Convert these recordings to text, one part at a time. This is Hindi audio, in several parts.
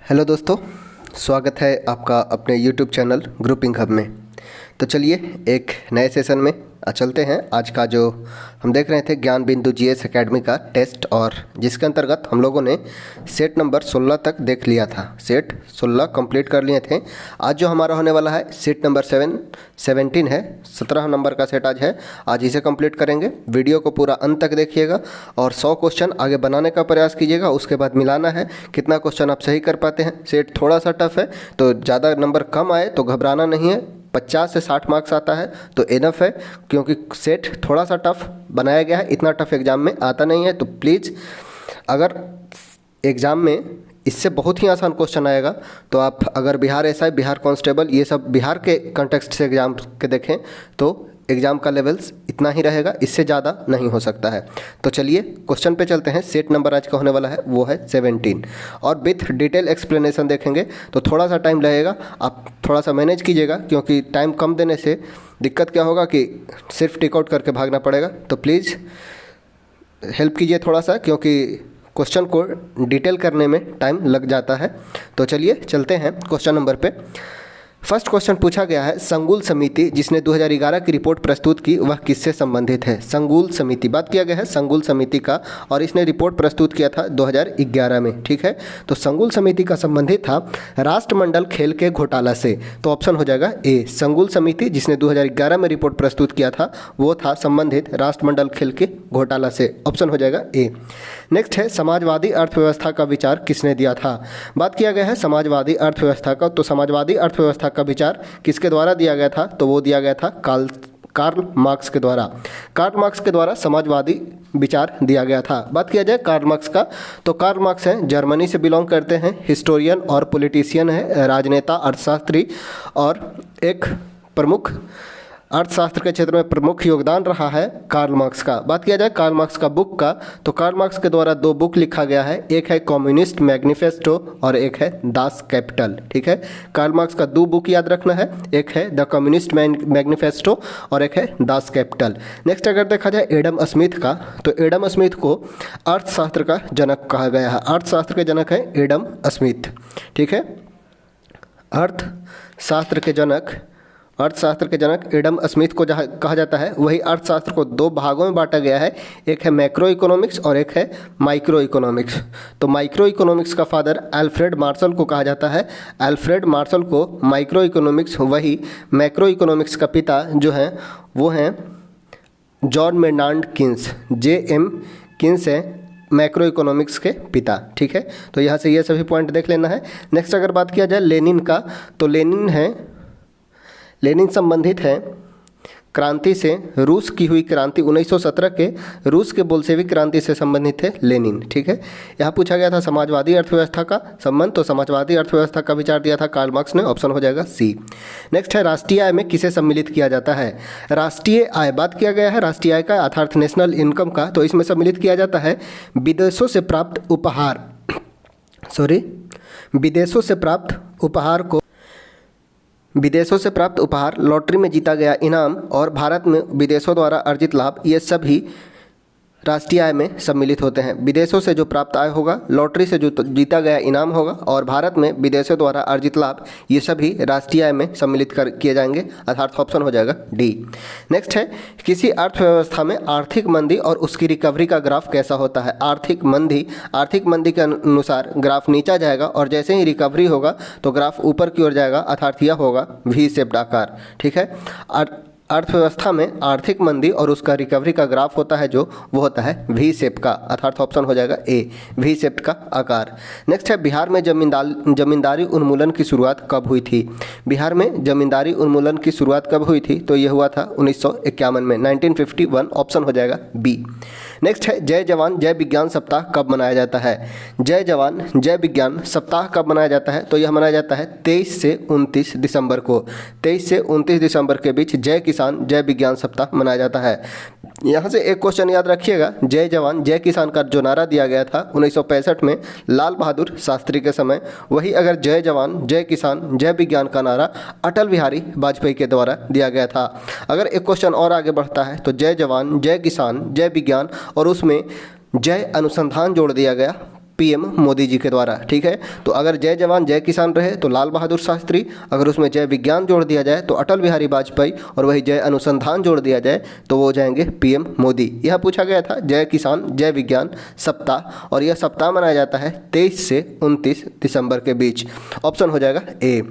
हेलो दोस्तों, स्वागत है आपका अपने यूट्यूब चैनल ग्रुपिंग हब में। तो चलिए एक नए सेशन में चलते हैं। आज का जो हम देख रहे थे ज्ञान बिंदु जीएस एकेडमी का टेस्ट, और जिसके अंतर्गत हम लोगों ने सेट नंबर 16 तक देख लिया था। सेट 16 कंप्लीट कर लिए थे। आज जो हमारा होने वाला है सेट नंबर 17 है, 17 नंबर का सेट आज है। आज इसे कंप्लीट करेंगे। वीडियो को पूरा अंत तक देखिएगा और 100 क्वेश्चन आगे बनाने का प्रयास कीजिएगा। उसके बाद मिलाना है कितना क्वेश्चन आप सही कर पाते हैं। सेट थोड़ा सा टफ है, तो ज़्यादा नंबर कम आए तो घबराना नहीं है। 50 से 60 मार्क्स आता है तो इनफ है, क्योंकि सेट थोड़ा सा टफ बनाया गया है। इतना टफ एग्ज़ाम में आता नहीं है। तो प्लीज़, अगर एग्ज़ाम में इससे बहुत ही आसान क्वेश्चन आएगा तो आप अगर बिहार एसआई, बिहार कांस्टेबल, ये सब बिहार के कंटेक्स्ट से एग्ज़ाम के देखें तो एग्ज़ाम का लेवल्स इतना ही रहेगा, इससे ज़्यादा नहीं हो सकता है। तो चलिए क्वेश्चन पे चलते हैं। सेट नंबर आज का होने वाला है वो है 17, और विथ डिटेल एक्सप्लेनेशन देखेंगे तो थोड़ा सा टाइम लगेगा। आप थोड़ा सा मैनेज कीजिएगा, क्योंकि टाइम कम देने से दिक्कत क्या होगा कि सिर्फ टिक आउट करके भागना पड़ेगा। तो प्लीज़ हेल्प कीजिए थोड़ा सा, क्योंकि क्वेश्चन को डिटेल करने में टाइम लग जाता है। तो चलिए चलते हैं क्वेश्चन नंबर पे। फर्स्ट क्वेश्चन पूछा गया है, संगुल समिति जिसने 2011 की रिपोर्ट प्रस्तुत की वह किससे संबंधित है। संगुल समिति, बात किया गया है संगुल समिति का, और इसने रिपोर्ट प्रस्तुत किया था 2011 में। ठीक है, तो संगुल समिति का संबंधित था राष्ट्रमंडल खेल के घोटाला से। तो ऑप्शन हो जाएगा ए। संगुल समिति जिसने 2011 में रिपोर्ट प्रस्तुत किया था वो था संबंधित राष्ट्रमंडल खेल के घोटाला से। ऑप्शन हो जाएगा ए। नेक्स्ट है, समाजवादी अर्थव्यवस्था का विचार किसने दिया था। बात किया गया है समाजवादी अर्थव्यवस्था का, तो समाजवादी अर्थव्यवस्था का विचार किसके द्वारा दिया गया था, तो वो दिया गया था कार्ल मार्क्स के द्वारा। कार्ल मार्क्स के द्वारा समाजवादी विचार दिया गया था। बात किया जाए कार्ल मार्क्स का, तो कार्ल मार्क्स हैं, जर्मनी से बिलोंग करते हैं, हिस्टोरियन और पॉलिटिशियन है, राजनेता, अर्थशास्त्री, और एक प्रमुख अर्थशास्त्र के क्षेत्र में प्रमुख योगदान रहा है कार्ल मार्क्स का। बात किया जाए कार्ल मार्क्स का बुक का, तो कार्ल मार्क्स के द्वारा 2 बुक लिखा गया है। एक है कम्युनिस्ट मैनिफेस्टो और एक है दास कैपिटल। ठीक है, कार्ल मार्क्स का 2 बुक याद रखना है, एक है द कम्युनिस्ट मैनिफेस्टो और एक है दास कैपिटल। नेक्स्ट अगर देखा जाए एडम स्मिथ का, तो एडम स्मिथ को अर्थशास्त्र का जनक कहा गया है। अर्थशास्त्र के जनक है एडम स्मिथ। ठीक है, अर्थशास्त्र के जनक एडम स्मिथ को जहाँ कहा जाता है, वही अर्थशास्त्र को 2 भागों में बांटा गया है। एक है मैक्रो इकोनॉमिक्स और एक है माइक्रो इकोनॉमिक्स। तो माइक्रो इकोनॉमिक्स का फादर अल्फ्रेड मार्शल को कहा जाता है। अल्फ्रेड मार्शल को माइक्रो इकोनॉमिक्स, वही मैक्रो इकोनॉमिक्स का पिता जो हैं वो हैं John Maynard Keynes. JM Keynes हैं मैक्रो इकोनॉमिक्स के पिता। ठीक है, तो यहाँ से ये सभी पॉइंट देख लेना है। नेक्स्ट अगर बात किया जाए लेनिन का, तो लेनिन संबंधित है क्रांति से, रूस की हुई क्रांति 1917 के रूस के बोल्शेविक क्रांति से संबंधित थे लेनिन। ठीक है, यहाँ पूछा गया था समाजवादी अर्थव्यवस्था का संबंध, तो समाजवादी अर्थव्यवस्था का विचार दिया था कार्ल मार्क्स ने। ऑप्शन हो जाएगा सी। नेक्स्ट है, राष्ट्रीय आय में किसे सम्मिलित किया जाता है। राष्ट्रीय आय, बात किया गया है राष्ट्रीय आय का अर्थात नेशनल इनकम का, तो इसमें सम्मिलित किया जाता है विदेशों से प्राप्त उपहार, लॉटरी में जीता गया इनाम और भारत में विदेशों द्वारा अर्जित लाभ, ये सभी राष्ट्रीय आय में सम्मिलित होते हैं। विदेशों से जो प्राप्त आय होगा, लॉटरी से जो जीता गया इनाम होगा, और भारत में विदेशों द्वारा अर्जित लाभ, ये सभी राष्ट्रीय आय में सम्मिलित किए जाएंगे, अर्थात ऑप्शन हो जाएगा डी। नेक्स्ट है, किसी अर्थव्यवस्था में आर्थिक मंदी और उसकी रिकवरी का ग्राफ कैसा होता है। आर्थिक मंदी के अनुसार ग्राफ नीचा जाएगा, और जैसे ही रिकवरी होगा तो ग्राफ ऊपर की ओर जाएगा, अर्थात यह होगा V शेप्ड आकार। ठीक है, अर्थव्यवस्था में आर्थिक मंदी और उसका रिकवरी का ग्राफ होता है जो वो होता है V शेप का, अर्थात ऑप्शन हो जाएगा ए, V शेप का आकार। नेक्स्ट है, बिहार में जमींदारी उन्मूलन की शुरुआत कब हुई थी। बिहार में जमींदारी उन्मूलन की शुरुआत कब हुई थी, तो यह हुआ था 1951 में, 1951। ऑप्शन हो जाएगा बी। नेक्स्ट है, जय जवान जय विज्ञान सप्ताह कब मनाया जाता है। जय जवान जय विज्ञान सप्ताह कब मनाया जाता है, तो यह मनाया जाता है 23 से 29 दिसंबर को। 23 से 29 दिसंबर के बीच जय किसान जय विज्ञान सप्ताह मनाया जाता है। यहाँ से एक क्वेश्चन याद रखिएगा, जय जवान जय किसान का जो नारा दिया गया था 1965 में लाल बहादुर शास्त्री के समय, वही अगर जय जवान जय किसान जय विज्ञान का नारा अटल बिहारी वाजपेयी के द्वारा दिया गया था। अगर एक क्वेश्चन और आगे बढ़ता है तो जय जवान जय किसान जय विज्ञान और उसमें जय अनुसंधान जोड़ दिया गया, पीएम मोदी जी के द्वारा। ठीक है, तो अगर जय जवान जय किसान रहे तो लाल बहादुर शास्त्री, अगर उसमें जय विज्ञान जोड़ दिया जाए तो अटल बिहारी वाजपेयी, और वही जय अनुसंधान जोड़ दिया जाए तो वो हो जाएंगे पीएम मोदी। यह पूछा गया था जय किसान जय विज्ञान सप्ताह, और यह सप्ताह मनाया जाता है 23 से 29 दिसंबर के बीच। ऑप्शन हो जाएगा ए।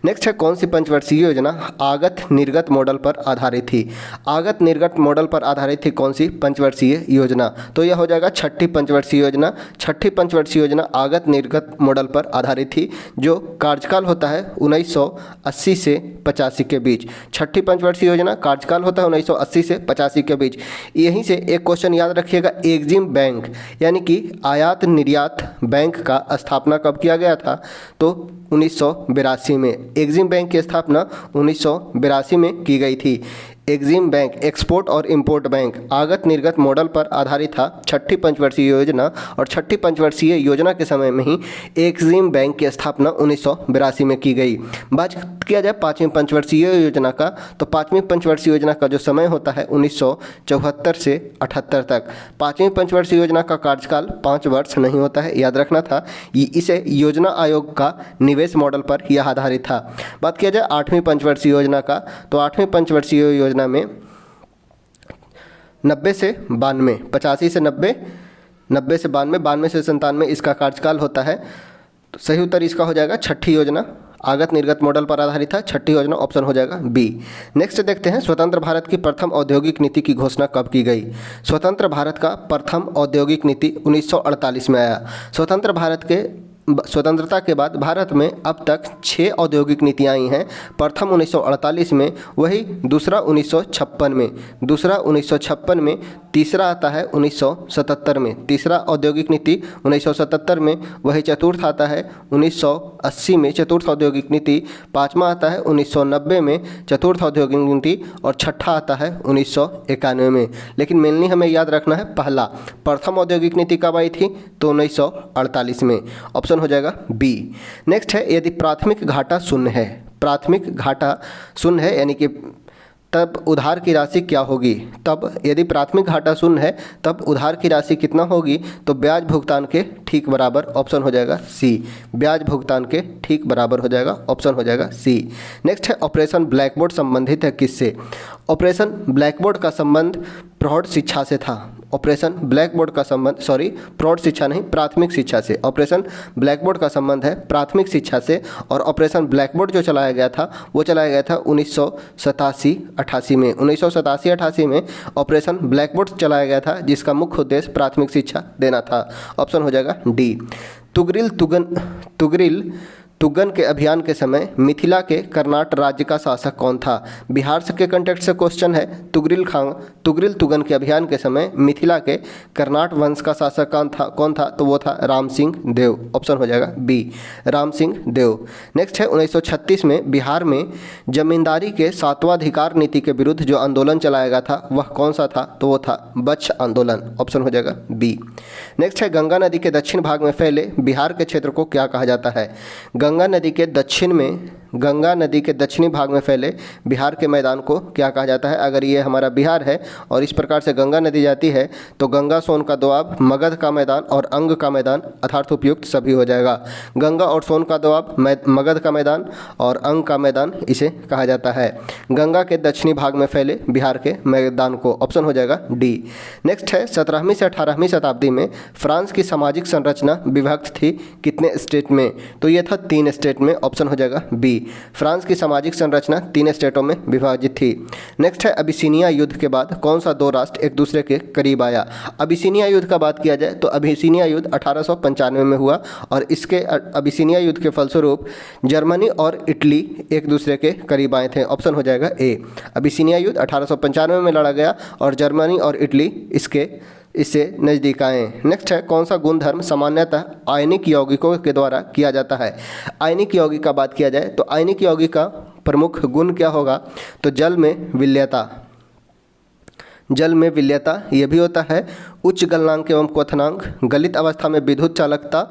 नेक्स्ट है कौन सी पंचवर्षीय योजना आगत निर्गत मॉडल पर आधारित थी? आगत निर्गत मॉडल पर आधारित थी कौन सी पंचवर्षीय योजना? तो यह हो जाएगा छठी पंचवर्षीय योजना। छठी पंचवर्षीय योजना आगत निर्गत मॉडल पर आधारित थी, जो कार्यकाल होता है 1980 से 85 के बीच। छठी पंचवर्षीय योजना कार्यकाल होता है 1980 से 85 के बीच। यहीं से एक क्वेश्चन याद रखिएगा, एग्जिम बैंक यानी कि आयात निर्यात बैंक का स्थापना कब किया गया था? तो 1982 में। एग्जिम बैंक की स्थापना 1982 में की गई थी। एग्जिम बैंक एक्सपोर्ट और इंपोर्ट बैंक आगत निर्गत मॉडल पर आधारित था छठी पंचवर्षीय योजना, और छठी पंचवर्षीय योजना के समय में ही एग्जिम बैंक की स्थापना 1982 में की गई। बात किया जाए पाँचवीं पंचवर्षीय योजना का, तो पाँचवीं पंचवर्षीय योजना का जो समय होता है 1974 से 78 तक। पाँचवीं पंचवर्षीय योजना का कार्यकाल 5 वर्ष नहीं होता है, याद रखना था। इसे योजना आयोग का निवेश मॉडल पर यह आधारित था। बात किया जाए आठवीं पंचवर्षीय योजना का, तो आठवीं पंचवर्षीय योजना में 90 से 92, 85 से 90, 90 से 92, 92 से 97 इसका कार्यकाल होता है। तो सही उत्तर इसका हो जाएगा छठी योजना, आगत निर्गत मॉडल पर आधारित था छठी योजना। ऑप्शन हो जाएगा बी। नेक्स्ट देखते हैं स्वतंत्र भारत की प्रथम औद्योगिक नीति की घोषणा कब की गई? स्वतंत्र भारत का प्रथम औद्योगिक नीति 1948 में आया। स्वतंत्र भारत के स्वतंत्रता के बाद भारत में अब तक 6 औद्योगिक नीतियाँ आई हैं। प्रथम 1948 में, वही दूसरा 1956 में, दूसरा 1956 में, तीसरा आता है 1977 में, तीसरा औद्योगिक नीति 1977 में, वही चतुर्थ आता है 1980 में, चतुर्थ औद्योगिक नीति, पाँचवा आता है 1990 में, चतुर्थ औद्योगिक नीति, और छठा आता है 1991 में। लेकिन मेनली हमें याद रखना है पहला, प्रथम औद्योगिक नीति कब आई थी? तो 1948 में। ऑप्शन हो जाएगा बी। नेक्स्ट है यदि प्राथमिक घाटा शून्य है, प्राथमिक घाटा शून्य है यानी कि तब उधार की राशि क्या होगी? तब यदि प्राथमिक घाटा शून्य है तब उधार की राशि कितना होगी? तो ब्याज भुगतान के ठीक बराबर। ऑप्शन हो जाएगा सी, ब्याज भुगतान के ठीक बराबर हो जाएगा। ऑप्शन हो जाएगा सी। नेक्स्ट है ऑपरेशन ब्लैकबोर्ड संबंधित है किससे? ऑपरेशन ब्लैकबोर्ड का संबंध प्रौढ़ शिक्षा से था। ऑपरेशन ब्लैकबोर्ड का संबंध, सॉरी प्रौढ़ शिक्षा नहीं, प्राथमिक शिक्षा से। ऑपरेशन ब्लैकबोर्ड का संबंध है प्राथमिक शिक्षा से, और ऑपरेशन ब्लैकबोर्ड जो चलाया गया था वो चलाया गया था 1987-88 में। 1987-88 में ऑपरेशन ब्लैकबोर्ड चलाया गया था, जिसका मुख्य उद्देश्य प्राथमिक शिक्षा देना था। ऑप्शन हो जाएगा डी। तुगरिल तुगन के अभियान के समय मिथिला के कर्नाट राज्य का शासक कौन था? बिहार से के कंटेक्ट से क्वेश्चन है। तुगरिल तुगन के अभियान के समय मिथिला के कर्नाट वंश का शासक कौन था? तो वो था राम सिंह देव। ऑप्शन हो जाएगा बी, राम सिंह देव। नेक्स्ट है 1936 में बिहार में जमींदारी के 7वां अधिकार नीति के विरुद्ध जो आंदोलन चलाया गया था वह कौन सा था? तो वो था बच्छ आंदोलन। ऑप्शन हो जाएगा बी। नेक्स्ट है गंगा नदी के दक्षिण भाग में फैले बिहार के क्षेत्र को क्या कहा जाता है? गंगा नदी के दक्षिणी भाग में फैले बिहार के मैदान को क्या कहा जाता है? अगर ये हमारा बिहार है और इस प्रकार से गंगा नदी जाती है तो गंगा सोन का दोआब, मगध का मैदान और अंग का मैदान अर्थात उपयुक्त सभी हो जाएगा। गंगा और सोन का दोआब, मगध का मैदान और अंग का मैदान इसे कहा जाता है। गंगा के दक्षिणी भाग में फैले बिहार के मैदान को। ऑप्शन हो जाएगा डी। नेक्स्ट है 17वीं से 18वीं शताब्दी में फ्रांस की सामाजिक संरचना विभक्त थी कितने स्टेट में? तो ये था 3 स्टेट में। ऑप्शन हो जाएगा बी। फ्रांस की सामाजिक संरचना 3 स्टेटों में विभाजित थी। नेक्स्ट है अबिसिनिया युद्ध के बाद कौन सा 2 राष्ट्र एक दूसरे के करीब आया? अबिसिनिया युद्ध का बात किया जाए तो अबिसिनिया युद्ध 1895 में हुआ, और इसके अबिसिनिया युद्ध के फलस्वरूप जर्मनी और इटली एक दूसरे के करीब आए थे। ऑप्शन हो जाएगा ए। अबिसिनिया युद्ध 1895 में लड़ा गया और जर्मनी और इटली इससे नज़दीक आए। नेक्स्ट है कौन सा गुणधर्म सामान्यतः आयनिक यौगिकों के द्वारा किया जाता है? आयनिक यौगिक का बात किया जाए तो आयनिक यौगिक का प्रमुख गुण क्या होगा? तो जल में विलयता, जल में विलयता ये भी होता है। उच्च गलनांक एवं क्वथनांक, गलित अवस्था में विद्युत चालकता,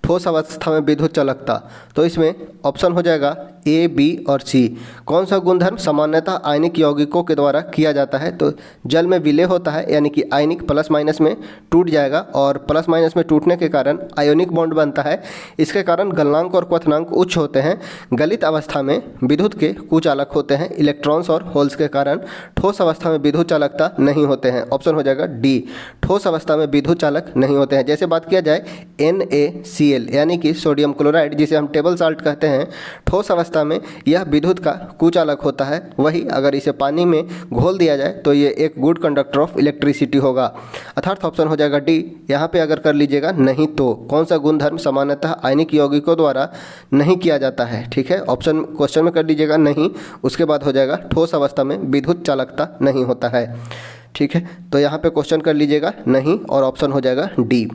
ठोस अवस्था में विद्युत चालकता। तो इसमें ऑप्शन हो जाएगा ए, बी और सी। कौन सा गुणधर्म सामान्यतः आयनिक यौगिकों के द्वारा किया जाता है? तो जल में विलय होता है, यानी कि आयनिक प्लस माइनस में टूट जाएगा और प्लस माइनस में टूटने के कारण आयोनिक बॉन्ड बनता है। इसके कारण गलनांक और क्वथनांक उच्च होते हैं। गलित अवस्था में विद्युत के कुचालक होते हैं इलेक्ट्रॉन्स और होल्स के कारण। ठोस अवस्था में विद्युत चालकता नहीं होते हैं। ऑप्शन हो जाएगा डी, ठोस अवस्था में विद्युत चालक नहीं होते हैं। जैसे बात किया जाए NaCl यानी कि सोडियम क्लोराइड, जिसे हम टेबल साल्ट कहते हैं, ठोस अवस्था में यह विद्युत का कुचालक होता है। वही अगर इसे पानी में घोल दिया जाए तो ये एक गुड कंडक्टर ऑफ इलेक्ट्रिसिटी होगा। अर्थात ऑप्शन हो जाएगा डी। यहाँ पे अगर कर लीजिएगा नहीं तो कौन सा गुणधर्म सामान्यतः आयनिक यौगिकों द्वारा नहीं किया जाता है? ठीक है, ऑप्शन क्वेश्चन में कर लीजिएगा नहीं, उसके बाद हो जाएगा ठोस अवस्था में विद्युत चालकता नहीं होता है। ठीक है, तो यहाँ पे क्वेश्चन कर लीजिएगा नहीं और ऑप्शन हो जाएगा डी।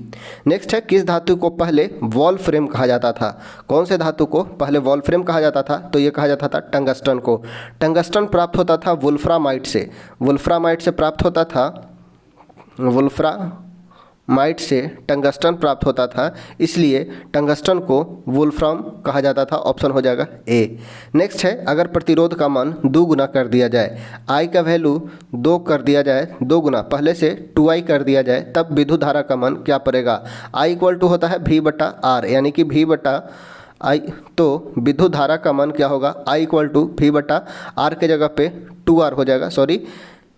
नेक्स्ट है, किस धातु को पहले वॉल फ्रेम कहा जाता था? कौन से धातु को पहले वॉल फ्रेम कहा जाता था? तो ये कहा जाता था टंगस्टन को। टंगस्टन प्राप्त होता था वुल्फ्रामाइट से। वुल्फ्रामाइट से प्राप्त होता था, वुल्फ्रामाइट से टंगस्टन प्राप्त होता था, इसलिए टंगस्टन को वुल्फ्राम कहा जाता था। ऑप्शन हो जाएगा ए। नेक्स्ट है, अगर प्रतिरोध का मान 2 गुना कर दिया जाए, आई का वैल्यू 2 कर दिया जाए, 2 गुना पहले से 2i कर दिया जाए, तब विद्युत धारा का मान क्या पड़ेगा? आई इक्वल टू होता है V/R, यानी कि V/I, तो विद्युत धारा का मान क्या होगा? आई इक्वल टू V/R के जगह पे 2R हो जाएगा। सॉरी,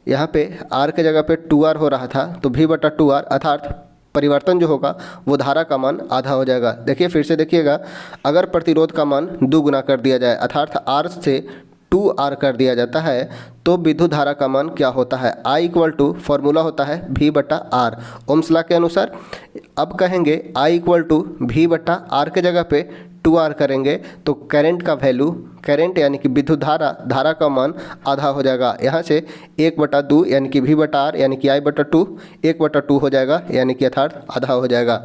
यहाँ पे R के जगह पे 2R हो रहा था, तो V/2R, अर्थात परिवर्तन जो होगा वो धारा का मान आधा हो जाएगा। देखिए फिर से देखिएगा, अगर प्रतिरोध का मान 2 गुना कर दिया जाए अर्थात R से 2R कर दिया जाता है, तो विद्युत धारा का मान क्या होता है? I इक्वल टू फॉर्मूला होता है V/R ओम्स लॉ के अनुसार। अब कहेंगे I इक्वल टू V/R के जगह पे 2R करेंगे तो करंट का वैल्यू, करंट यानी कि विद्युत धारा का मान आधा हो जाएगा। यहाँ से 1/2 यानी कि V/R यानी कि I/2 1/2 हो जाएगा, यानी कि अर्थात आधा हो जाएगा।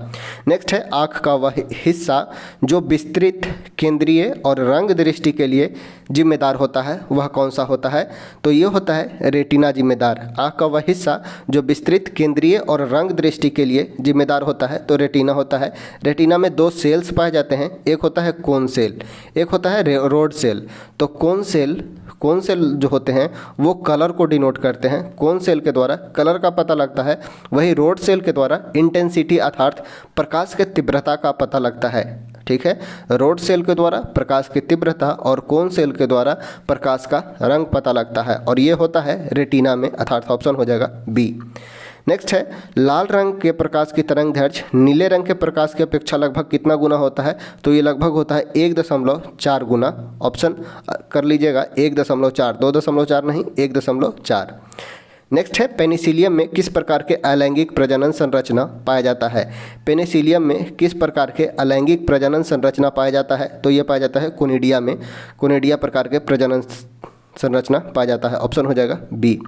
नेक्स्ट है, आँख का वह हिस्सा जो विस्तृत, केंद्रीय और रंग दृष्टि के लिए जिम्मेदार होता है, वह कौन सा होता है? तो ये होता है रेटिना जिम्मेदार। आँख का वह हिस्सा जो विस्तृत, केंद्रीय और रंग दृष्टि के लिए जिम्मेदार होता है तो रेटिना होता है। रेटिना में 2 सेल्स पाए जाते हैं, एक होता है कोन सेल, एक होता है रोड सेल। तो कोन सेल जो होते हैं वो कलर को डिनोट करते हैं, कोन सेल के द्वारा कलर का पता लगता है, वही रोड सेल के द्वारा इंटेंसिटी अर्थात प्रकाश के तीव्रता का पता लगता है। ठीक है, रोड सेल के द्वारा प्रकाश की तीव्रता और कोन सेल के द्वारा प्रकाश का रंग पता लगता है, और ये होता है रेटिना में, अर्थात ऑप्शन हो जाएगा बी। नेक्स्ट है, लाल रंग के प्रकाश की तरंगदैर्घ्य नीले रंग के प्रकाश की अपेक्षा लगभग कितना गुना होता है? तो ये लगभग होता है 1.4 गुना। ऑप्शन कर लीजिएगा 1.4, 2.4 नहीं, 1.4। नेक्स्ट है, पेनिसिलियम में किस प्रकार के अलैंगिक प्रजनन संरचना पाया जाता है? पेनिसिलियम में किस प्रकार के अलैंगिक प्रजनन संरचना पाया जाता है? तो ये पाया जाता है कोनिडिया में, कोनिडिया प्रकार के प्रजनन संरचना पाया जाता है। ऑप्शन हो जाएगा बी।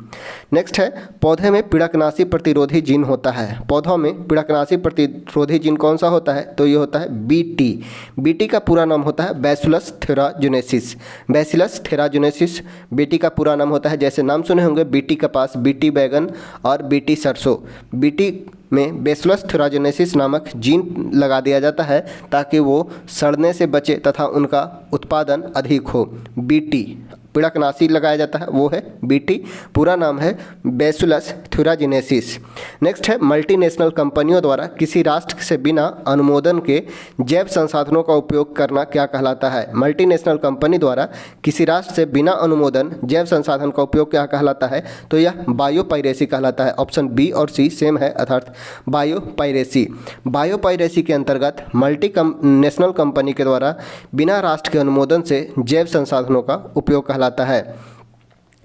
नेक्स्ट है, पौधे में पीड़कनाशी प्रतिरोधी जीन होता है। पौधों में पीड़कनाशी प्रतिरोधी जीन कौन सा होता है? तो ये होता है बीटी। बीटी का पूरा नाम होता है बैसिलस थेराजुनेसिस। बैसिलस थेराजुनेसिस बीटी का पूरा नाम होता है। जैसे नाम सुने होंगे बीटी कपास, बीटी बैगन और बीटी सरसों। बीटी में बैसिलस थेराजुनेसिस नामक जीन लगा दिया जाता है ताकि वो सड़ने से बचे तथा उनका उत्पादन अधिक हो। बीटी पीड़कनाशी लगाया जाता है, वो है बीटी, पूरा नाम है बैसिलस थेराजुनेसिस। नेक्स्ट है, मल्टीनेशनल कंपनियों द्वारा किसी राष्ट्र से बिना अनुमोदन के जैव संसाधनों का उपयोग करना क्या कहलाता है? मल्टीनेशनल कंपनी द्वारा किसी राष्ट्र से बिना अनुमोदन जैव संसाधन का उपयोग क्या कहलाता है? तो यह बायोपायरेसी कहलाता है। ऑप्शन बी और सी सेम है, अर्थात बायोपायरेसी। बायोपायरेसी के अंतर्गत मल्टीनेशनल कंपनी के द्वारा बिना राष्ट्र के अनुमोदन से जैव संसाधनों का उपयोग कहलाता है।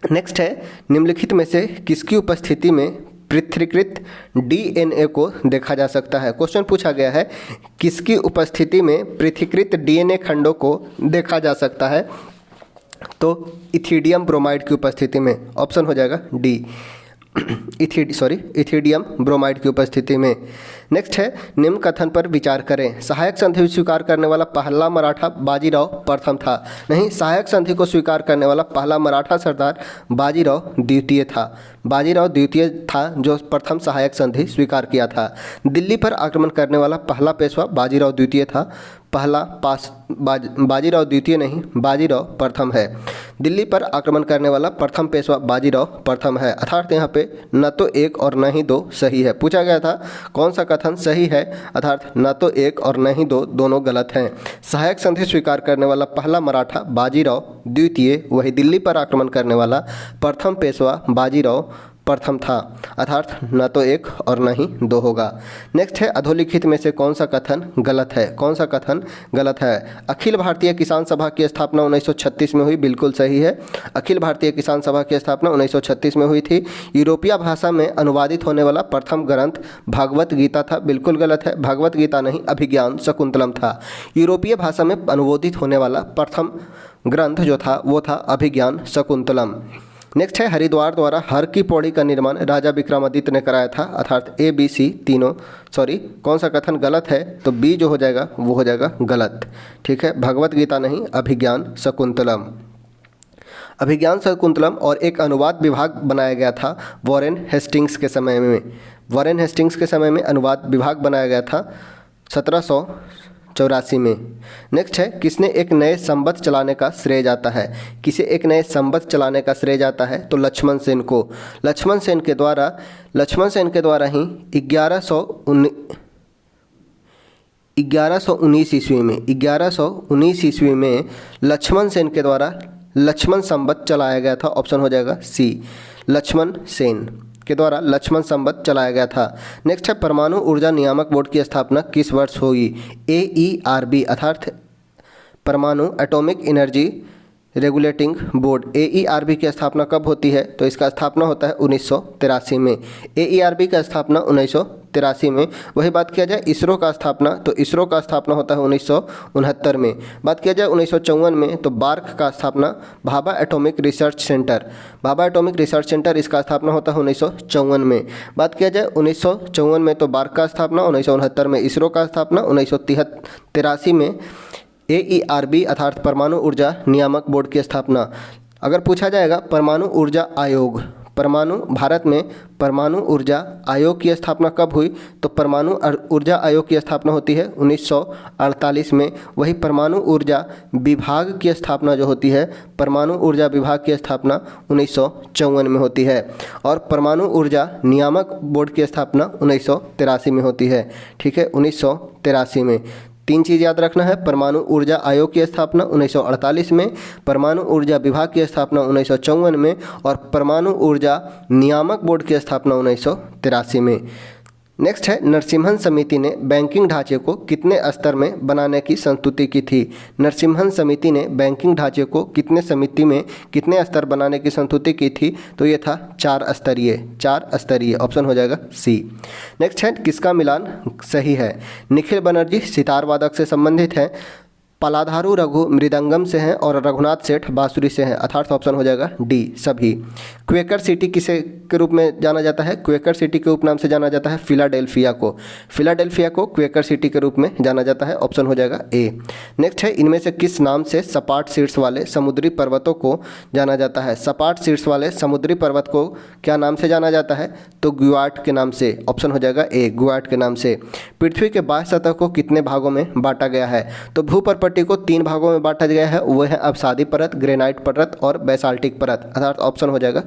नेक्स्ट है, निम्नलिखित में से किसकी उपस्थिति में पृथक्कृत डीएनए को देखा जा सकता है? क्वेश्चन पूछा गया है किसकी उपस्थिति में पृथक्कृत डीएनए खंडों को देखा जा सकता है? तो इथिडियम ब्रोमाइड की उपस्थिति में। ऑप्शन हो जाएगा डी। इथिडियम ब्रोमाइड की उपस्थिति में। नेक्स्ट है, निम्न कथन पर विचार करें। सहायक संधि स्वीकार करने वाला पहला मराठा बाजीराव प्रथम था। नहीं, सहायक संधि को स्वीकार करने वाला पहला मराठा सरदार बाजीराव द्वितीय था। बाजीराव द्वितीय था जो प्रथम सहायक संधि स्वीकार किया था। दिल्ली पर आक्रमण करने वाला पहला पेशवा बाजीराव द्वितीय था। बाजीराव द्वितीय नहीं, बाजीराव प्रथम है। दिल्ली पर आक्रमण करने वाला प्रथम पेशवा बाजीराव प्रथम है। अर्थात यहाँ पे न तो एक और न ही दो सही है। पूछा गया था कौन सा कथन सही है, अर्थात न तो एक और न ही दो दोनों गलत हैं। सहायक संधि स्वीकार करने वाला पहला मराठा बाजीराव द्वितीय, वही दिल्ली पर आक्रमण करने वाला प्रथम पेशवा बाजीराव प्रथम था। अर्थात न तो एक और न ही दो होगा। नेक्स्ट है, अधोलिखित में से कौन सा कथन गलत है? कौन सा कथन गलत है? अखिल भारतीय किसान सभा की स्थापना 1936 में हुई, बिल्कुल सही है। अखिल भारतीय किसान सभा की स्थापना 1936 में हुई थी। यूरोपीय भाषा में अनुवादित होने वाला प्रथम ग्रंथ भागवत गीता था, बिल्कुल गलत है। भागवत गीता नहीं, अभिज्ञान शकुंतलम था। यूरोपीय भाषा में अनुवादित होने वाला प्रथम ग्रंथ जो था वो था अभिज्ञान शकुंतलम। नेक्स्ट है, हरिद्वार द्वारा हर की पौड़ी का निर्माण राजा विक्रमादित्य ने कराया था। अर्थात ए बी सी तीनों कौन सा कथन गलत है? तो बी जो हो जाएगा वो हो जाएगा गलत। ठीक है, भगवत गीता नहीं, अभिज्ञान शकुंतलम। अभिज्ञान शकुंतलम और एक अनुवाद विभाग बनाया गया था वॉरेन हेस्टिंग्स के समय में। वॉरेन हेस्टिंग्स के समय में अनुवाद विभाग बनाया गया था 1784 में। नेक्स्ट है, किसने एक नए संबंध चलाने का श्रेय जाता है? किसे एक नए संबंध चलाने का श्रेय जाता है? तो लक्ष्मण सेन को। लक्ष्मण सेन के द्वारा ही 1119 ईस्वी में लक्ष्मण सेन के द्वारा लक्ष्मण संबंध चलाया गया था। ऑप्शन हो जाएगा सी, लक्ष्मण सेन के द्वारा लक्ष्मण संबंध चलाया गया था। नेक्स्ट है, परमाणु ऊर्जा नियामक बोर्ड की स्थापना किस वर्ष हुई? AERB अर्थात परमाणु atomic energy regulating board, AERB की स्थापना कब होती है? तो इसका स्थापना होता है 1983 में। AERB का स्थापना 1983 में। वही बात किया जाए इसरो का स्थापना, तो इसरो का स्थापना होता है 1969 में। बात किया जाए 1954 में, तो बार्क का स्थापना भाभा एटॉमिक रिसर्च सेंटर इसका स्थापना होता है 1954 में। बात किया जाए 1954 में तो बार्क का स्थापना, 1969 में इसरो का स्थापना, 1983 में AERB अर्थात परमाणु ऊर्जा नियामक बोर्ड की स्थापना। अगर पूछा जाएगा परमाणु ऊर्जा आयोग, भारत में परमाणु ऊर्जा आयोग की स्थापना कब हुई? तो परमाणु ऊर्जा आयोग की स्थापना होती है 1948 में। वही परमाणु ऊर्जा विभाग की स्थापना जो होती है, परमाणु ऊर्जा विभाग की स्थापना 1954 में होती है। और परमाणु ऊर्जा नियामक बोर्ड की स्थापना 1983 में होती है। ठीक है, 1983 में। तीन चीज़ याद रखना है, परमाणु ऊर्जा आयोग की स्थापना 1948 में, परमाणु ऊर्जा विभाग की स्थापना 1954 में और परमाणु ऊर्जा नियामक बोर्ड की स्थापना 1983 में। नेक्स्ट है, नरसिम्हन समिति ने बैंकिंग ढांचे को कितने स्तर में बनाने की संस्तुति की थी? नरसिम्हन समिति ने बैंकिंग ढांचे को कितने स्तर बनाने की संस्तुति की थी? तो ये था 4 स्तरीय। ऑप्शन हो जाएगा सी। नेक्स्ट है, किसका मिलान सही है? निखिल बनर्जी सितार वादक से संबंधित है, पलाधारू रघु मृदंगम से हैं और रघुनाथ सेठ बांसुरी से हैं। अर्थात ऑप्शन हो जाएगा डी, सभी। क्वेकर सिटी किसे के रूप में जाना जाता है? क्वेकर सिटी के उपनाम से जाना जाता है फिलाडेल्फिया को क्वेकर सिटी के रूप में जाना जाता है। ऑप्शन हो जाएगा ए। नेक्स्ट है, इनमें से किस नाम से सपाट शीर्ष वाले समुद्री पर्वतों को जाना जाता है? सपाट शीर्ष वाले समुद्री पर्वत को क्या नाम से जाना जाता है? तो ग्वाट के नाम से। ऑप्शन हो जाएगा ए, ग्वाट के नाम से। पृथ्वी के बाह्य सतह को कितने भागों में बांटा गया है? तो भूपर को 3 भागों में बांटा गया है, वो है अवसादी परत, ग्रेनाइट परत और बेसाल्टिक परत। अर्थात ऑप्शन हो जाएगा